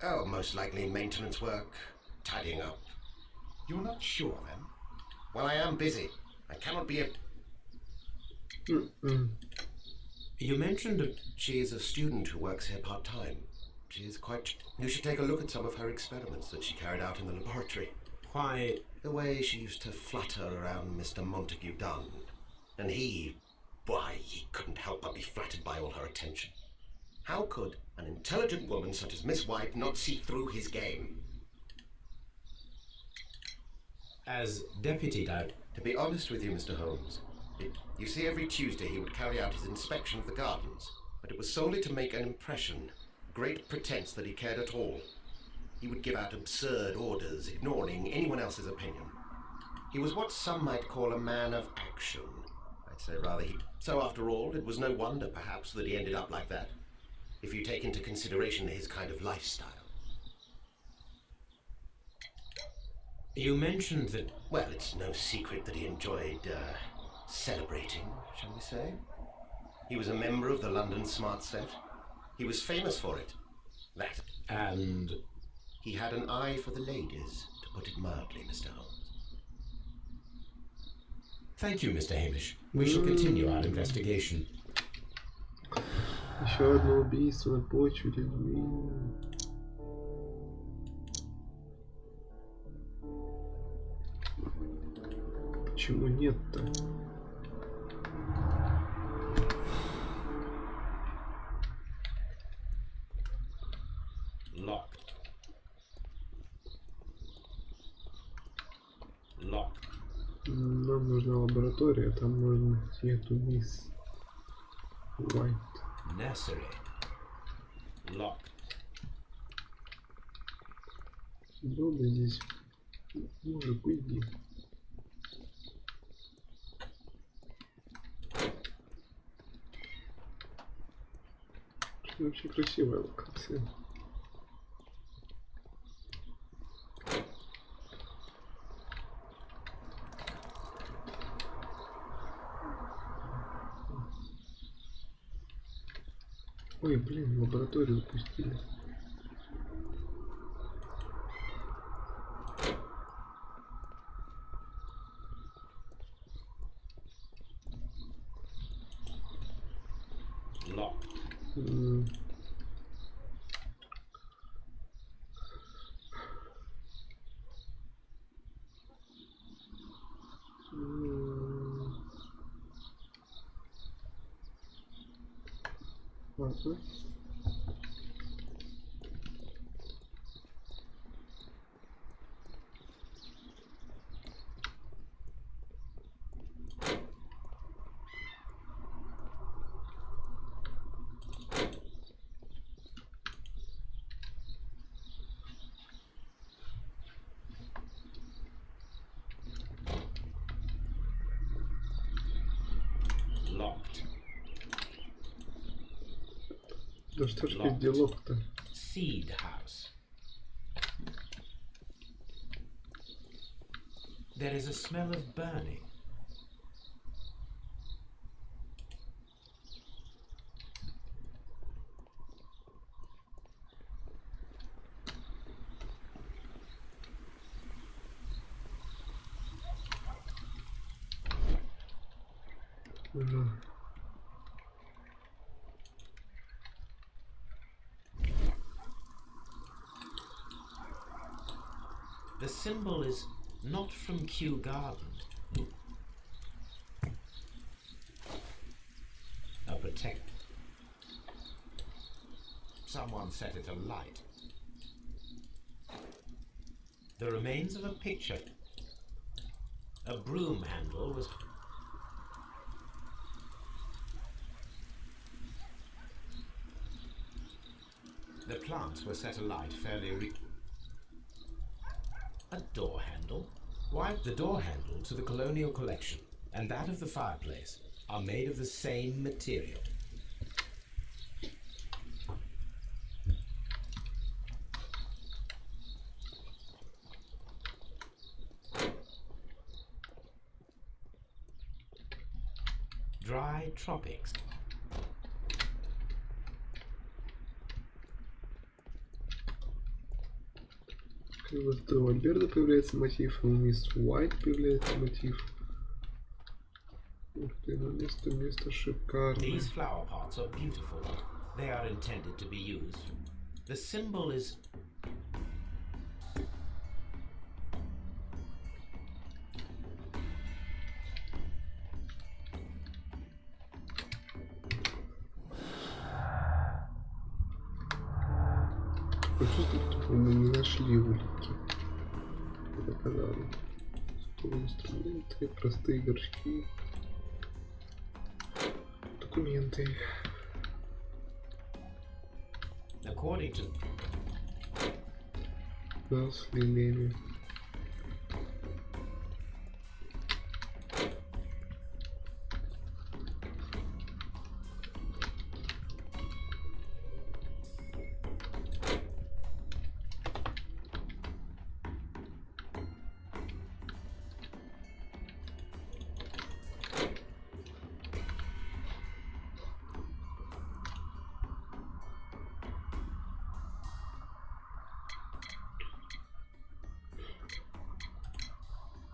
oh, most likely maintenance work, tidying up. You're not sure then? Well, I am busy. I cannot be a... You mentioned... She is a student who works here part-time. She is quite... You should take a look at some of her experiments that she carried out in the laboratory. Why... The way she used to flutter around Mr. Montague Dunn. And he... Why, he couldn't help but be flattered by all her attention. How could an intelligent woman such as Miss White not see through his game? As deputy To be honest with you, Mr. Holmes, you see, every Tuesday he would carry out his inspection of the gardens, but it was solely to make an impression, great pretense that he cared at all. He would give out absurd orders, ignoring anyone else's opinion. He was what some might call a man of action. I'd say rather he... So after all, it was no wonder, perhaps, that he ended up like that, if you take into consideration his kind of lifestyle. You mentioned that... Well, it's no secret that he enjoyed, celebrating, shall we say? He was a member of the London Smart Set. He was famous for it. That. And... He had an eye for the ladies, to put it mildly, Mr. Holmes. Thank you, Mr. Hamish. We shall continue our investigation. Еще одно убийство на почве людьми. Почему нет-то? Locked. Locked. Нам нужна лаборатория, там можно эту мисс White. Nursery. Locked. Долго здесь может уйди. Вообще красивая локация. Ой, блин, лабораторию упустили. М. Ладно. Locked. Да что ж Locked. ведь делов-то? Seed house. There is a smell of burning. Ага. The symbol is not from Kew Garden. A protect. Someone set it alight. The remains of a picture. A broom handle was... The plants were set alight fairly A door handle? Why, the door handle to the colonial collection and that of the fireplace are made of the same material. Dry tropics. У этого Берда появляется мотив, у мисс Уайт появляется мотив. Ух ты, ну место шикарное. These flower pots are beautiful. They are intended to be used. The symbol is... Почувствуйте, мы не нашли улики. Это казалось. Инструменты, простые горшки. Документы. According to... Да, с лилиями.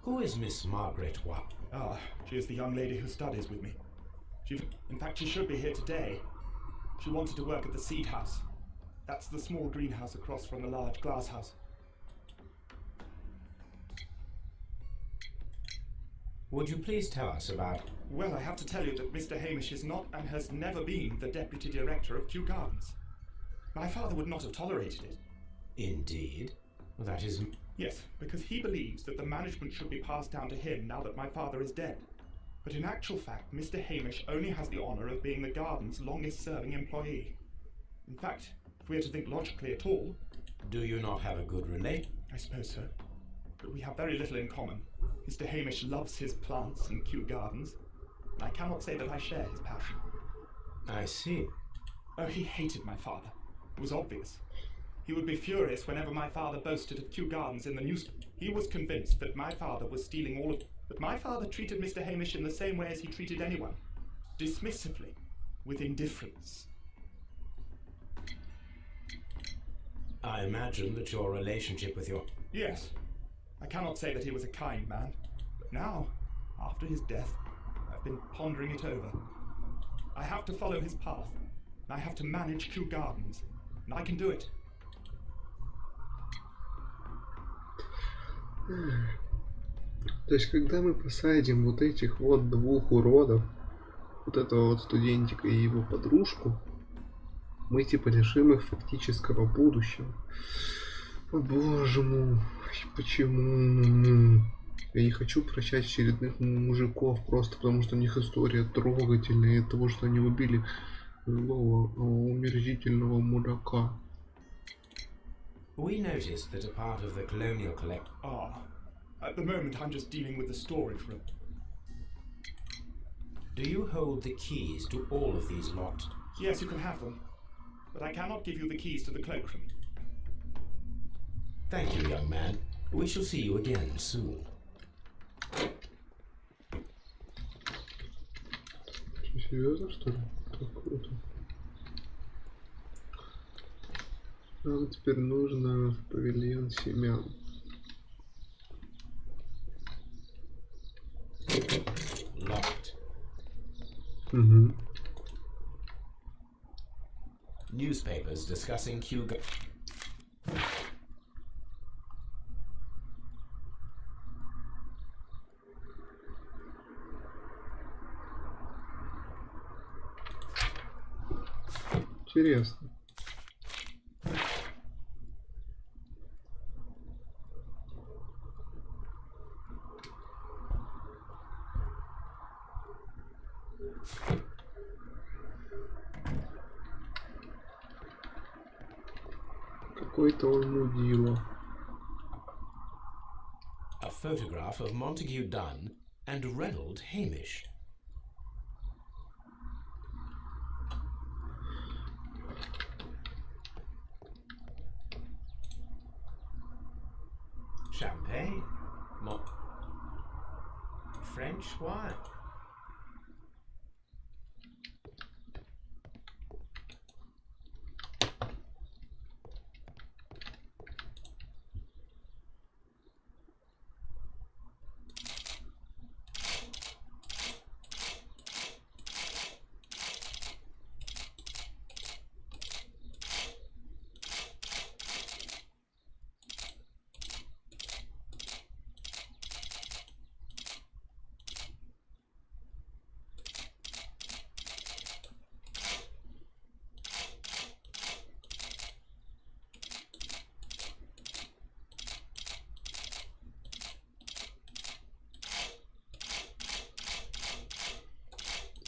Who is Miss Margaret Watt? Ah, she is the young lady who studies with me. In fact, she should be here today. She wanted to work at the seed house. That's the small greenhouse across from the large glass house. Would you please tell us about... Well, I have to tell you that Mr. Hamish is not and has never been the deputy director of Kew Gardens. My father would not have tolerated it. Indeed? That is... Yes, because he believes that the management should be passed down to him now that my father is dead. But in actual fact, Mr. Hamish only has the honour of being the garden's longest-serving employee. In fact, if we are to think logically at all... Do you not have a good relation? I suppose so. But we have very little in common. Mr. Hamish loves his plants and Kew Gardens, and I cannot say that I share his passion. I see. Oh, he hated my father. It was obvious. He would be furious whenever my father boasted of Kew Gardens in the newspaper. He was convinced that my father was stealing all of... But my father treated Mr. Hamish in the same way as he treated anyone. Dismissively. With indifference. I imagine that your relationship with your... Yes. I cannot say that he was a kind man. But now, after his death, I've been pondering it over. I have to follow his path. I have to manage Kew Gardens, and I can do it. То есть, когда мы посадим вот этих вот двух уродов, вот этого вот студентика и его подружку, мы типа лишим их фактического будущего. О боже мой, почему? Я не хочу прощать очередных мужиков просто потому, что у них история трогательная от того, что они убили злого, умерзительного мудака. We noticed that a part of the colonial collect. At the moment I'm just dealing with the storage room. Do you hold the keys to all of these locked? Yes, you can have them, but I cannot give you the keys to the cloakroom. Thank you, young man. We shall see you again soon. Серьезно, что ли? Так круто. Нам теперь нужно в павильон семян. Locked. Угу. Newspapers discussing Kew. Интересно. Какой-то он мудила. A photograph of Montague Dunn and Reynold Hamish. Champagne, French wine.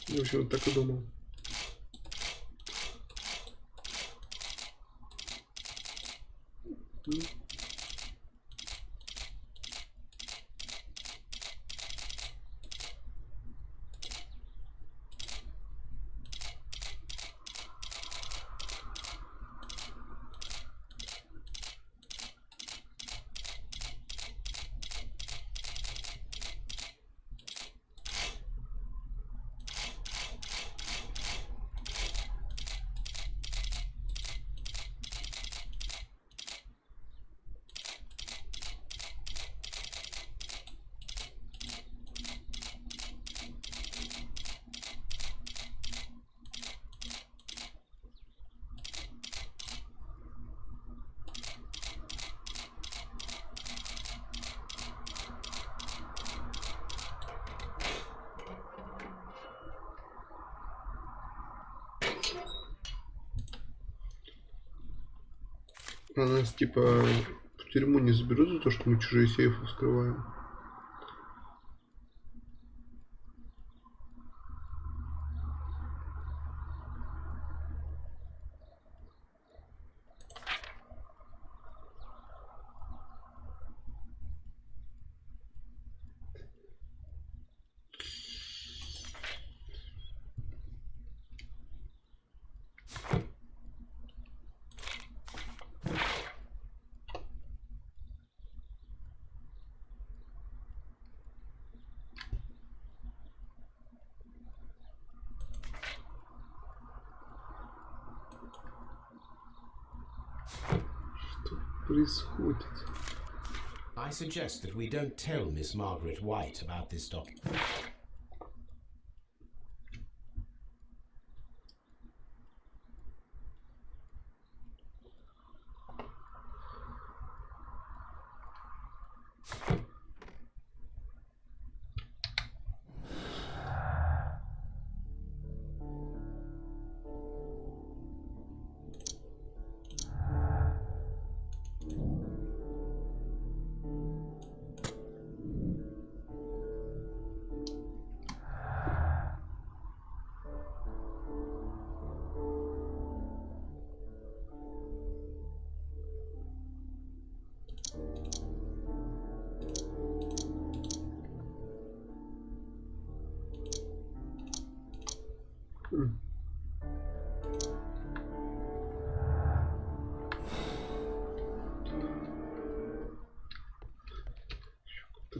В общем, вот так и думал. А нас типа в тюрьму не заберут за то, что мы чужие сейфы вскрываем. Происходит. I suggest that we don't tell Miss Margaret White about this document.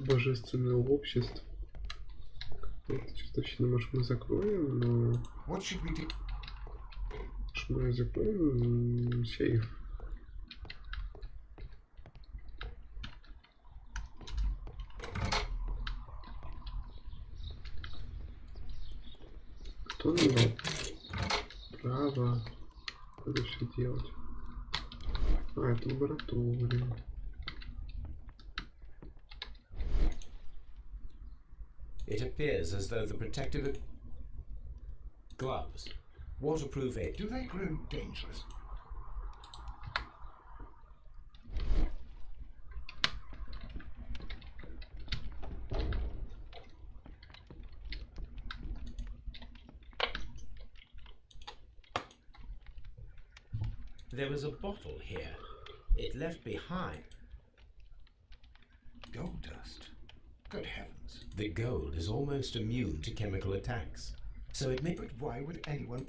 Божественное общество. Это чертовщина, может, мы закроем, но... What should we do? Может, мы закроем сейф. Кто нам дал право это все делать? А, это лаборатория. It appears as though the protective gloves, waterproof aid. Do they grow dangerous? There was a bottle here. It left behind. Gold dust. Good heavens. The gold is almost immune to chemical attacks, so it may... But why would anyone...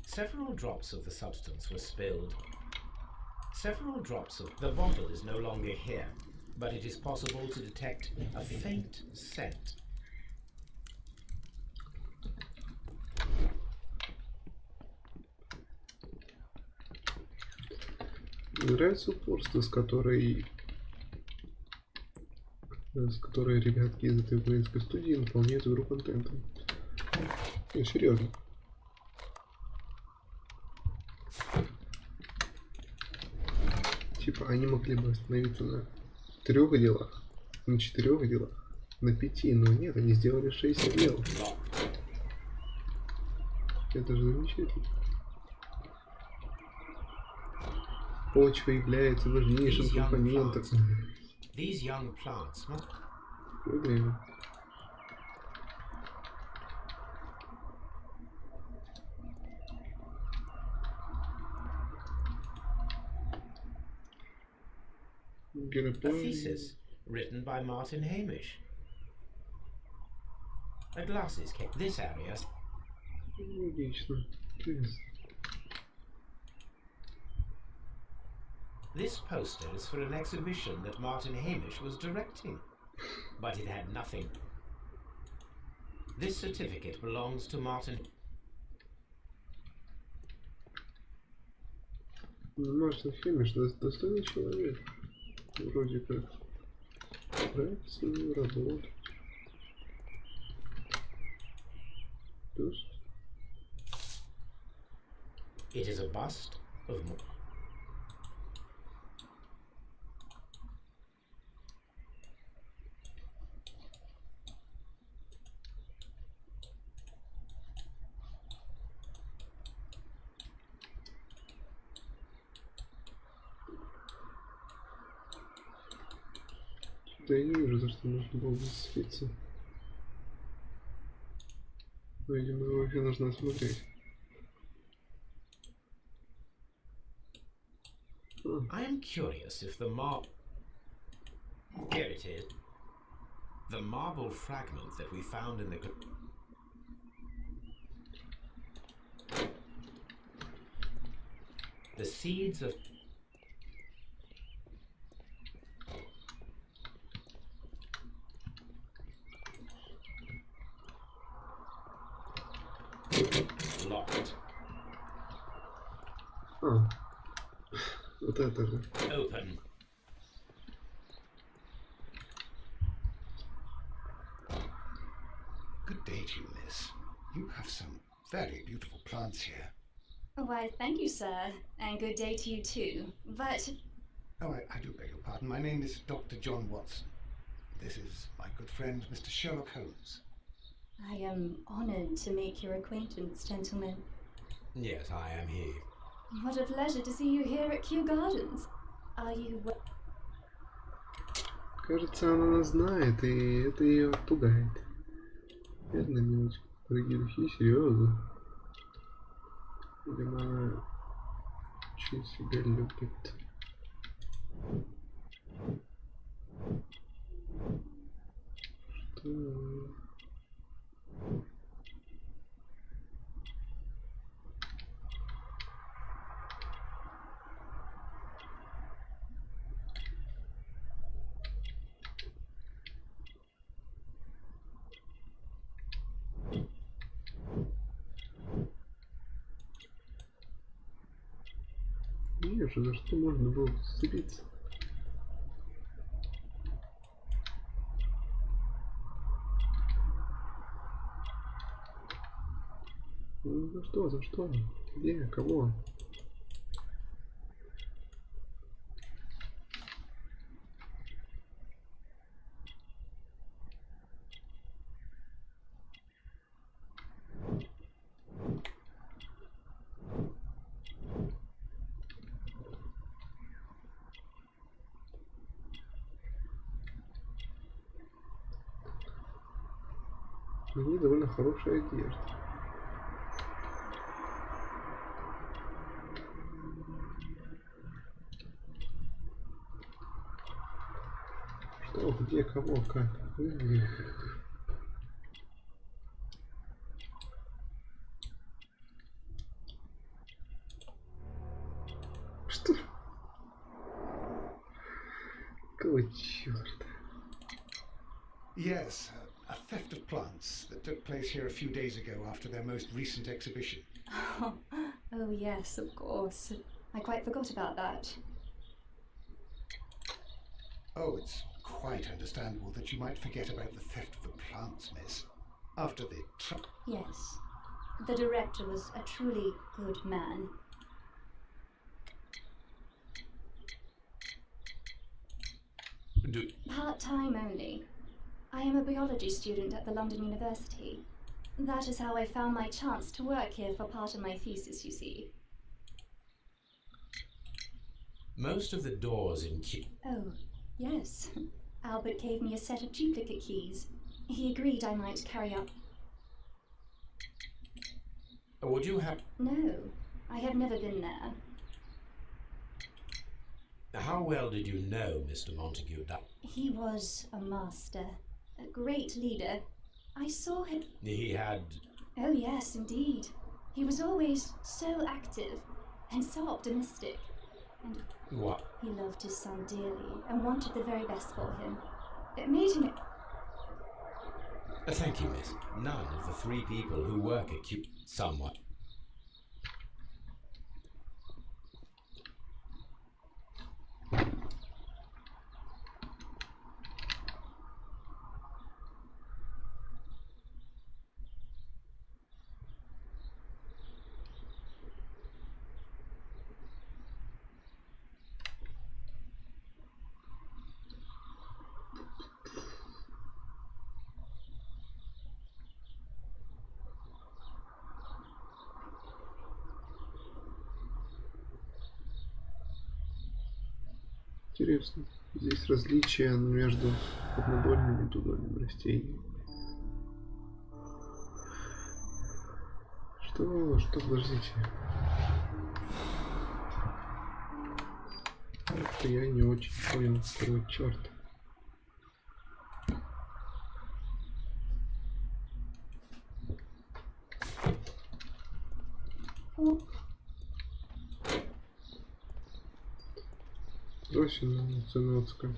Several drops of the substance were spilled. Several drops of... The bottle is no longer here, but it is possible to detect a faint scent. Мне нравится упорство, с которой ребятки из этой украинской студии наполняют игру контентом. Не, серьезно. Типа они могли бы остановиться на 3 делах, на 4 делах, на 5, но нет, они сделали 6 дел. Это же замечательно. Почва является важнейшим компонентом. These young plants must... Да. A thesis written by Martin Hamish. A glasses case. This area. Логично. Интересно. This poster is for an exhibition that Martin Hamish was directing, but it had nothing. This certificate belongs to Martin. Мартин Хэмиш достойный человек. Вроде как. Нравится ему работать. It is a bust of... Да я не вижу, за что можно было бы зацепиться. Но, видимо, его вообще нужно смотреть. I am curious if the Here it is. The marble fragment that we found in the... The seeds of... Locked. А, вот это же. Open. Good day to you, miss. You have some very beautiful plants here. Why, thank you, sir. And good day to you, too. But... Oh, I do beg your pardon. My name is Dr. John Watson. This is my good friend, Mr. Sherlock Holmes. I am honored to make your acquaintance, gentlemen. Yes, I am he. What a pleasure to see you here at Kew Gardens. Are you... Кажется, она нас знает, и это ее пугает. Бедная милочка. Дорогие духи, серьезно. Видимо, она очень себя любит. Что... Слушай, за что можно было зацепиться? Ну, за что? За что? Где? Кого? У них довольно хорошая одежда. Что, где, кого, как? Что? Какого черта? Yes, a theft of plants that took place here a few days ago after their most recent exhibition. Oh, yes, of course. I quite forgot about that. Oh, it's quite understandable that you might forget about the theft of the plants, miss. After the Yes. The director was a truly good man. Part-time only. I am a biology student at the London University. That is how I found my chance to work here for part of my thesis, you see. Most of the doors in Oh, yes. Albert gave me a set of duplicate keys. He agreed I might carry up. Would you have... No, I have never been there. How well did you know Mr. Montague? He was a master, a great leader. I saw him... He had... Oh yes, indeed. He was always so active and so optimistic. And What? he loved his son dearly and wanted the very best for him. It made him... Thank you, miss. None of the three people who work at Q... Somewhat. Интересно. Здесь различия между однодольным и двудольным растением. Что, подождите. Это я не очень понял, какого черта. Бросим ценотска.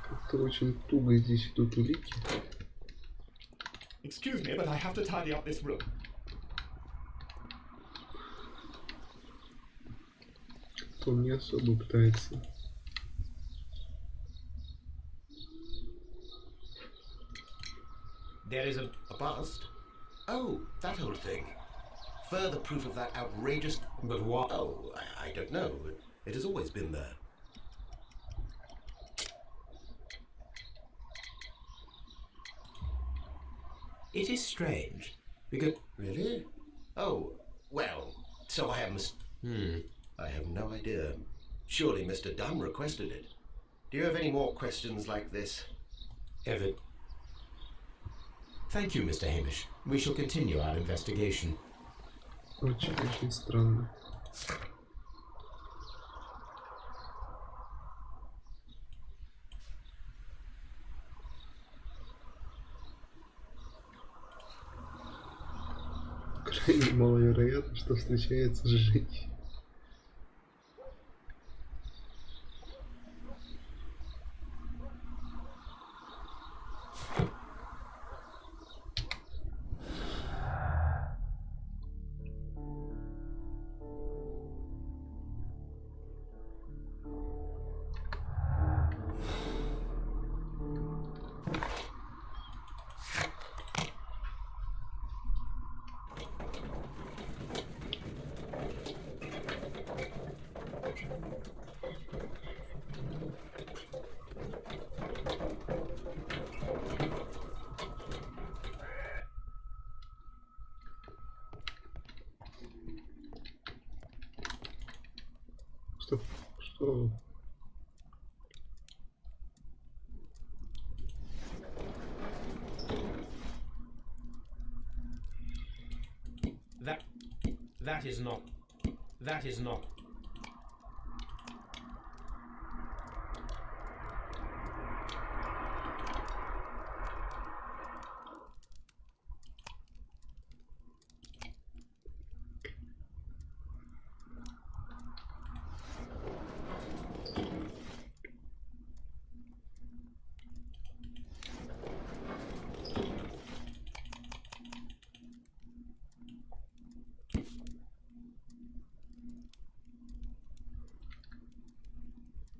Как-то очень туго здесь идут улики. Excuse me, but I have to tidy up this room. Он не особо пытается. There is a bust? Oh, that old thing. Further proof of that outrageous... But what? Oh, I don't know. It has always been there. It is strange, because... Really? Oh, well, so I am... I have no idea. Surely Mr. Dunn requested it. Do you have any more questions like this? Ever... Thank you, Mr. Hamish. We shall continue our investigation. Очень странно. Крайне маловероятно, что встречается женщина. О. That is not. That is not.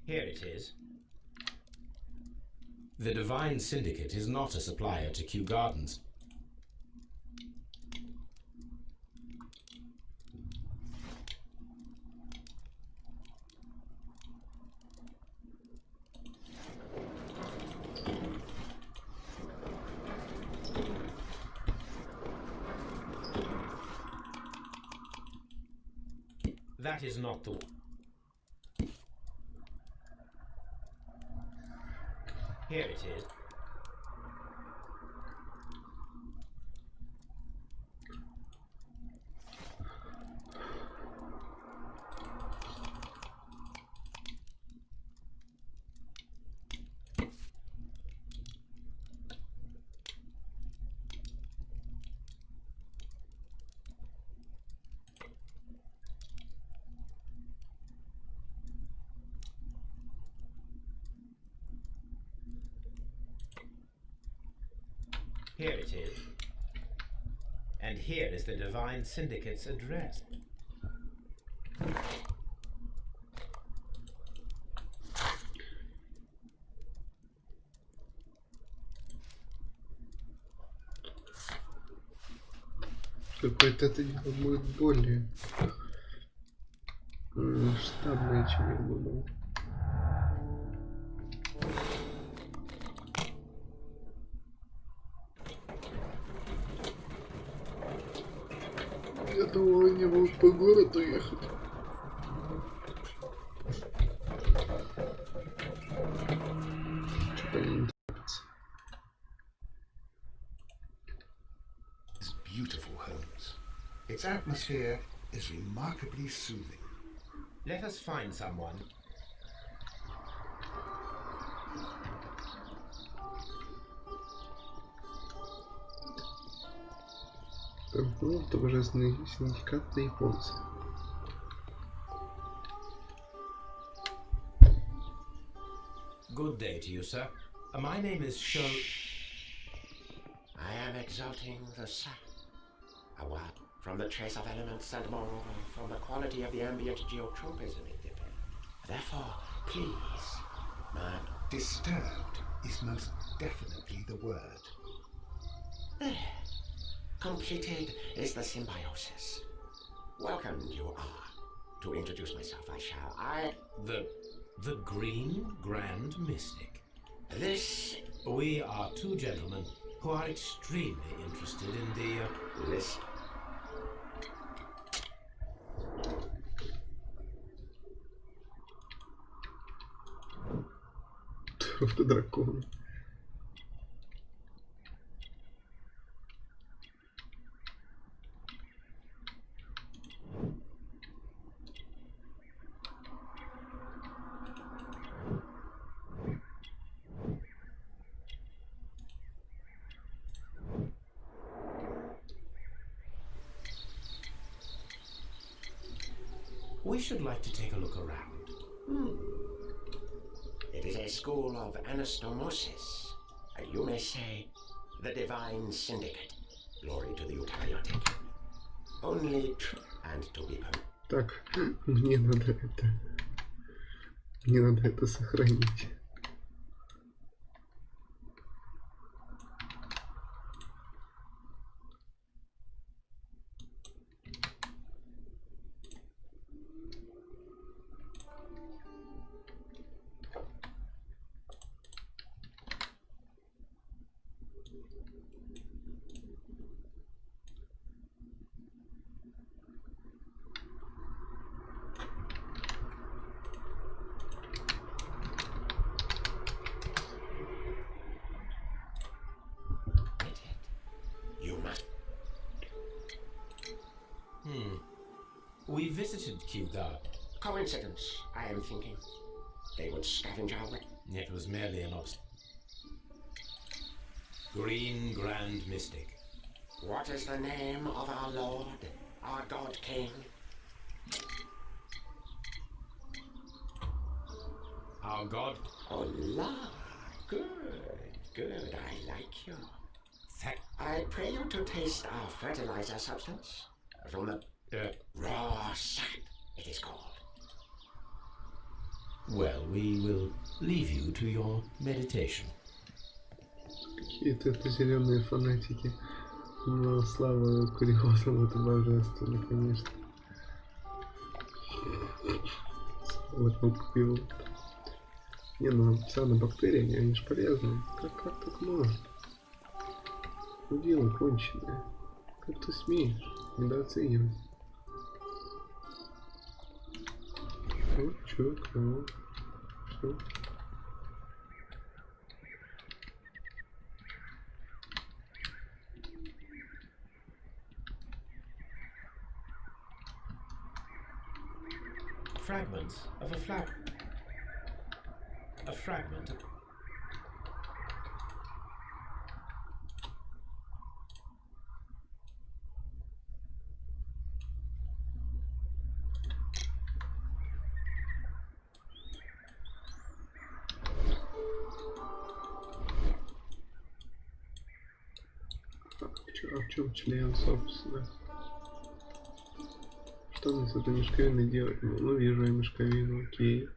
Here it is. The Divine Syndicate is not a supplier to Kew Gardens. That is not the... Here it is. Here it is. And here is the Divine Syndicate's address. Какое-то это дело будет более масштабное, чем я думал. Я думал, они будут по городу ехать. Что-то они не торопятся. It's beautiful, Holmes. Its atmosphere is remarkably soothing. Let us find someone. Вот ужасный синдикат да японцы. Good day to you, sir. My name is I am exalting the sun. From the trace of elements and moreover from the quality of the ambient geotropism it depends. Therefore, please, man. Disturbed is most definitely the word. There. Completed is the symbiosis. Welcome you are. To introduce myself, The Green Grand Mystic. This... We are two gentlemen who are extremely interested in the... List. Просто дракон. We should like to take a look around. It is a school of anastomosis. You may say, the Divine Syndicate. Glory to the eukaryotic. Only true and to be heard. Так, мне надо это... Мне надо это сохранить. visited Kew-ga. Coincidence, I am thinking. They would scavenge our way. It was merely an Green Grand Mystic. What is the name of our lord, our god king? Our god. Oh, la. Good, good. I like you. I pray you to taste our fertilizer substance from the raw sap, it is called. Well, we will leave you to your meditation. Какие-то это зеленые фанатики. Но слава курьезам, это божественно, конечно. Вот пиво. Не, ну цианобактерии, они ж полезны. Как так можно? Удила конченая. Как ты смеешь недооценивать? Ну, чё, кого? Что? Fragments of a fragment of... А в чем член, собственно? Что мне с этой мешковиной делать? Ну, вижу я мешковину, окей.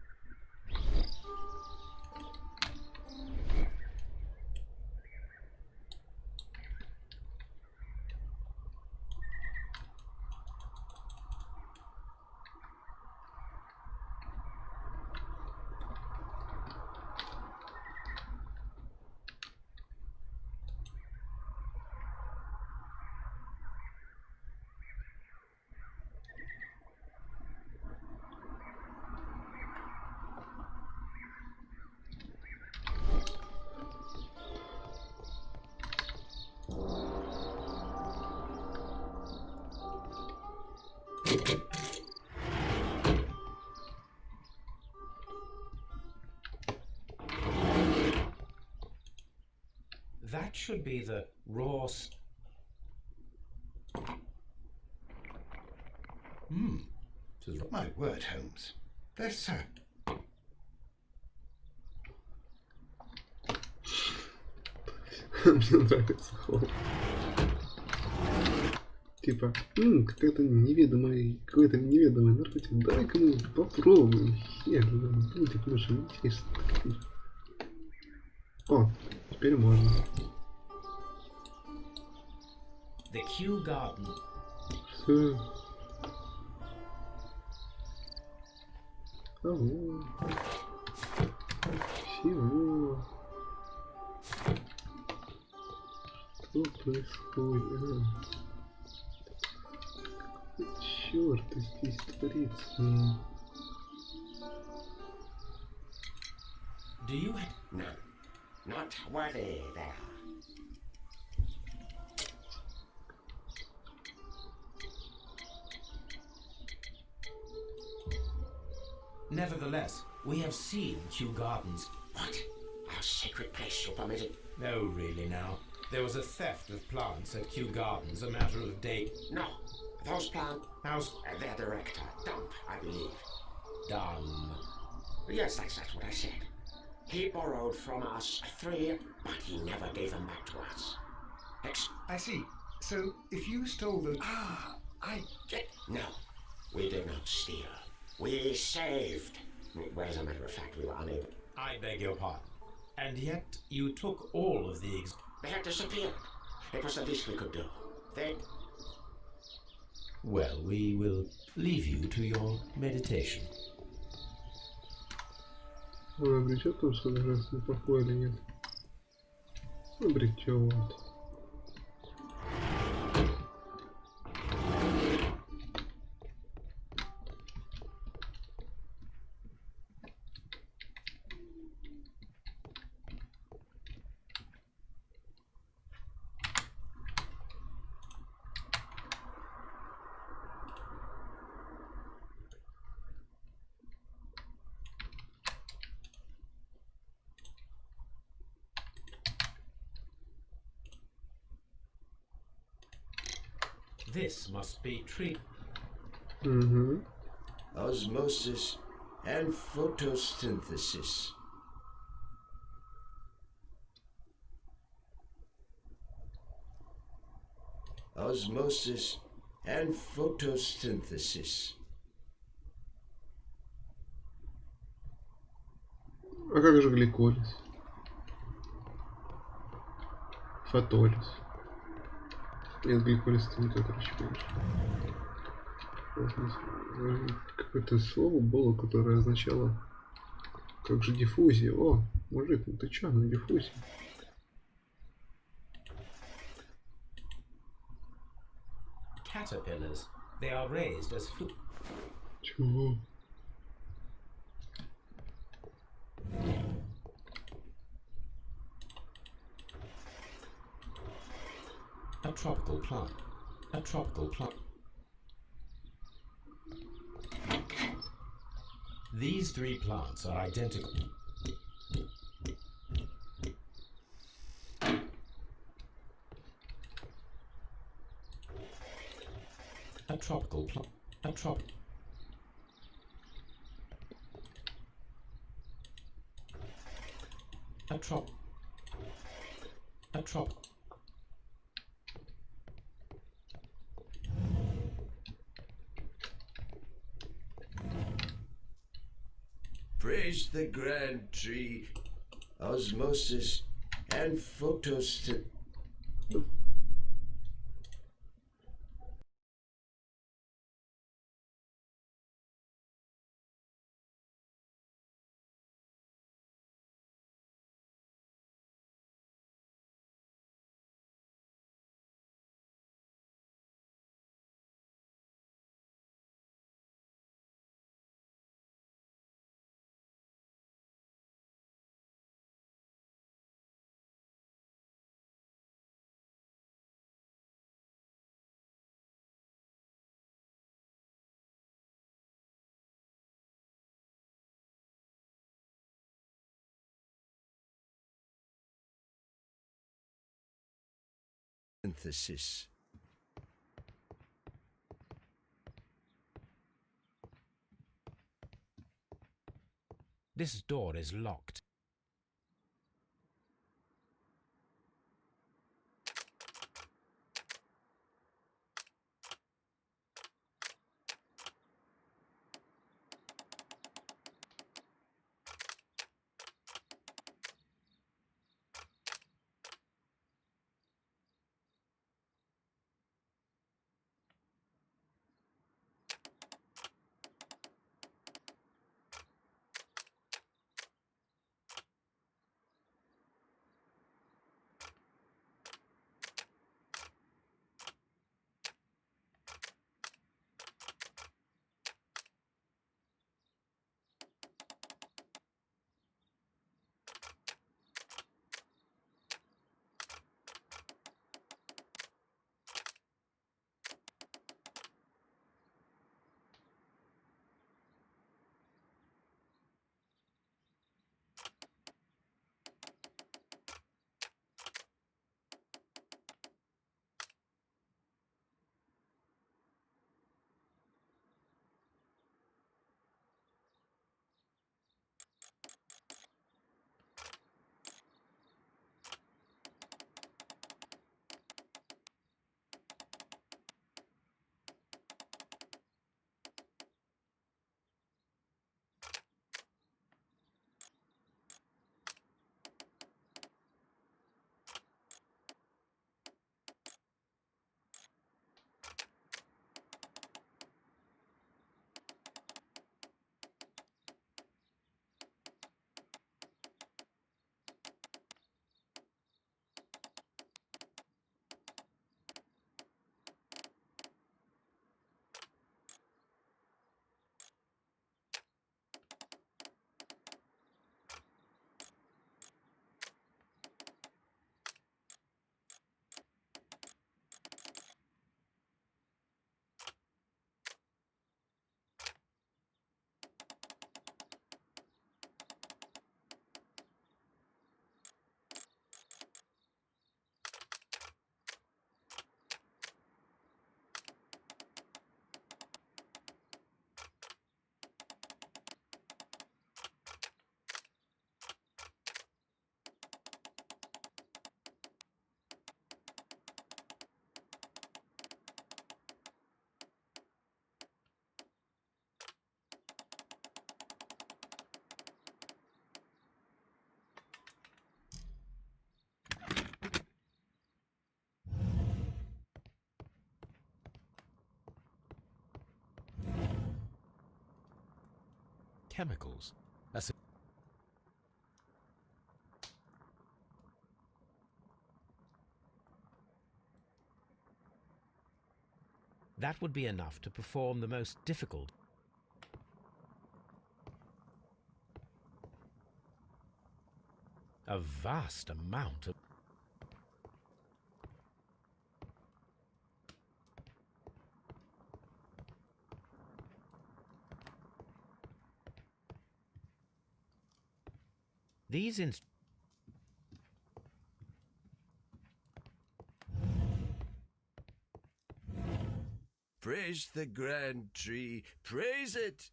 That should be the raw... My word, Holmes. They're so... Мне нравится ход. Типа, какой-то неведомый наркотик. Дай-ка мы попробуем. Хер, будет нашим интересно. О, теперь можно. The Kew Garden. Что? Кого? Чего? Что происходит? Черт, здесь творится. Do you... No, not worthy there. Nevertheless, we have seen Kew Gardens. What? Our sacred place, you permitted? No, really now. There was a theft of plants at Kew Gardens a matter of days. No, those plants... How's... their director, Dump, I believe. Done. Yes, that's what I said. He borrowed from us 3, but he never gave them back to us. I see. So, if you stole the... No, we did not steal. We saved. Well, as a matter of fact, we were unable. I beg your pardon. And yet you took all of the... They had disappeared. It was the least we could do. They... Well, we will leave you to your meditation. Он обречет то, что раз неплохой или нет? Обречет. This must be tree. Угу. Osmosis and photosynthesis. Osmosis and photosynthesis. А как же гликолиз? Фотолиз. Нет, гликолиз это не тот речевой. Какое-то слово было, которое означало как же диффузия. О, мужик, ну ты чё, на диффузии? Caterpillars. They are raised as food. Чего? A tropical plant. A tropical plant. These three plants are identical. A tropical plant. A trop. A trop. A trop. Praise the grand tree, osmosis and photosynthesis. This door is locked. chemicals. That would be enough to perform the most difficult. A vast amount of... These Praise the grand tree, praise it!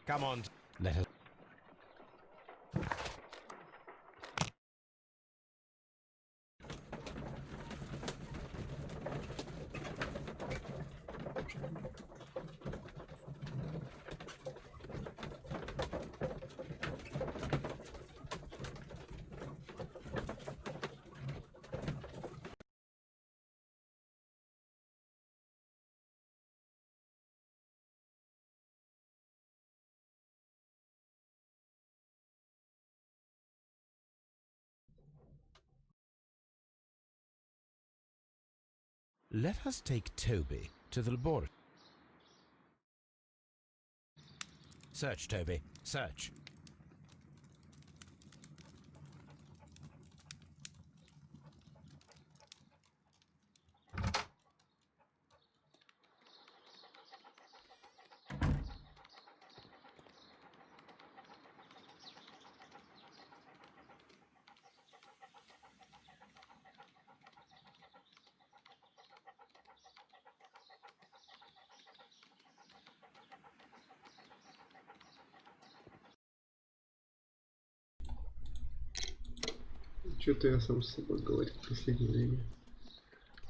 Come on, let us... Let us take Toby to the laboratory. Search, Toby. Search. Что-то я сам с собой говорю в последнее время.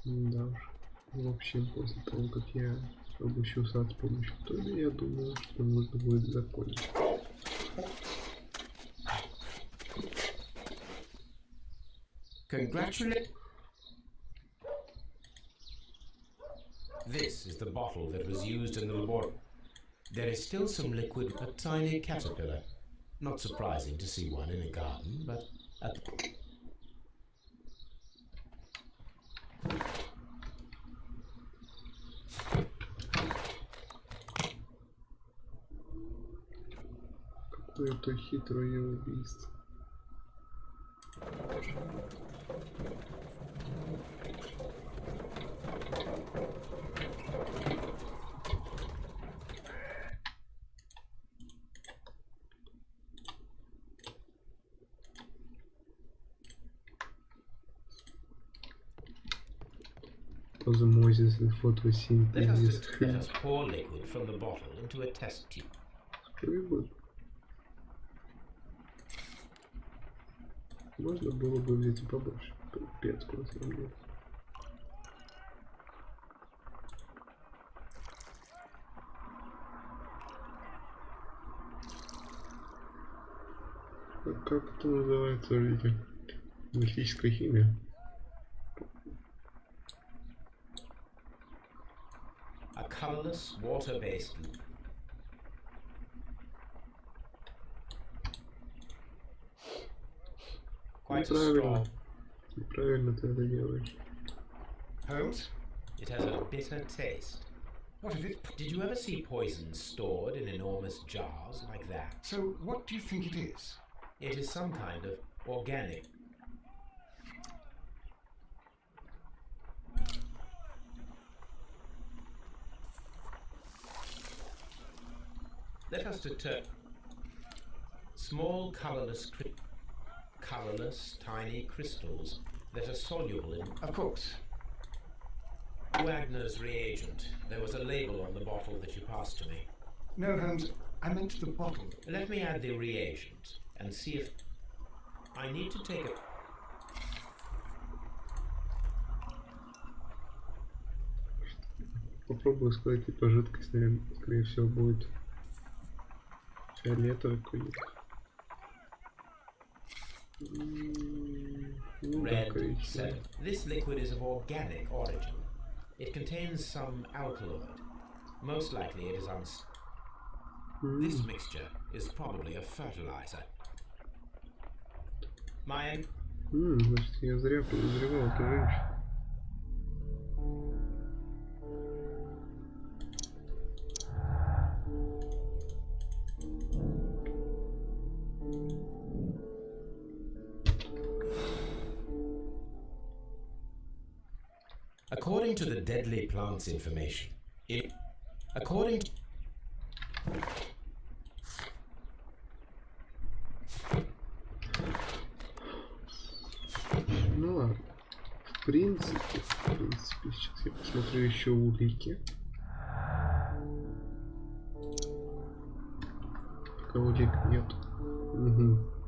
Да уж. В общем, после того, как я обучился с помощью Тоби, я думаю, что нужно будет закончить. Congratulations. This is the bottle that was used in the laboratory. There is still some liquid, a tiny caterpillar. Not surprising to see one in a garden, but at the... Кто это хитрое убийство? Osmosis and Let us photosynthesis. pour liquid from the bottle into a test tube. Можно было бы взять и побольше. Пипец, на самом деле. Как это называется, видите? Аналитическая химия. A colorless, water-based loop. Quite Неправильно. strong. Неправильно ты это делаешь. Holmes? It has a bitter taste. What is it? Did you ever see poison stored in enormous jars like that? So, what do you think it is? It is some kind of organic. Let us deter small colorless tiny crystals that are soluble in Of course. Wagner's reagent. There was a label on the bottle that you passed to me. No, Holmes, I meant the bottle. Let me add the reagent and see if I need to take a... Попробую сказать, типа жидкость, наверное, скорее всего будет фиолетовый какой-нибудь. Ну да, Red коричневый. 7. This liquid is of organic origin. It contains some alkaloid. Most likely it is This mixture is probably a fertilizer. My Значит, я зря подозревал эту женщину. According to the deadly plants information, according to Ну ладно. В принципе, сейчас я посмотрю еще улики. Пока улик нет. Угу.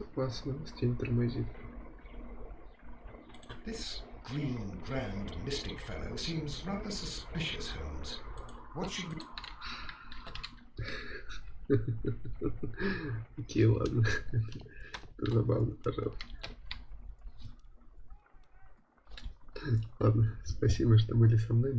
Опасность, тень тормозит. This green grand mystic fellow seems rather suspicious, Holmes. What should we... Окей, ладно. Это забавно, пожалуйста. Ладно, спасибо, что были со мной.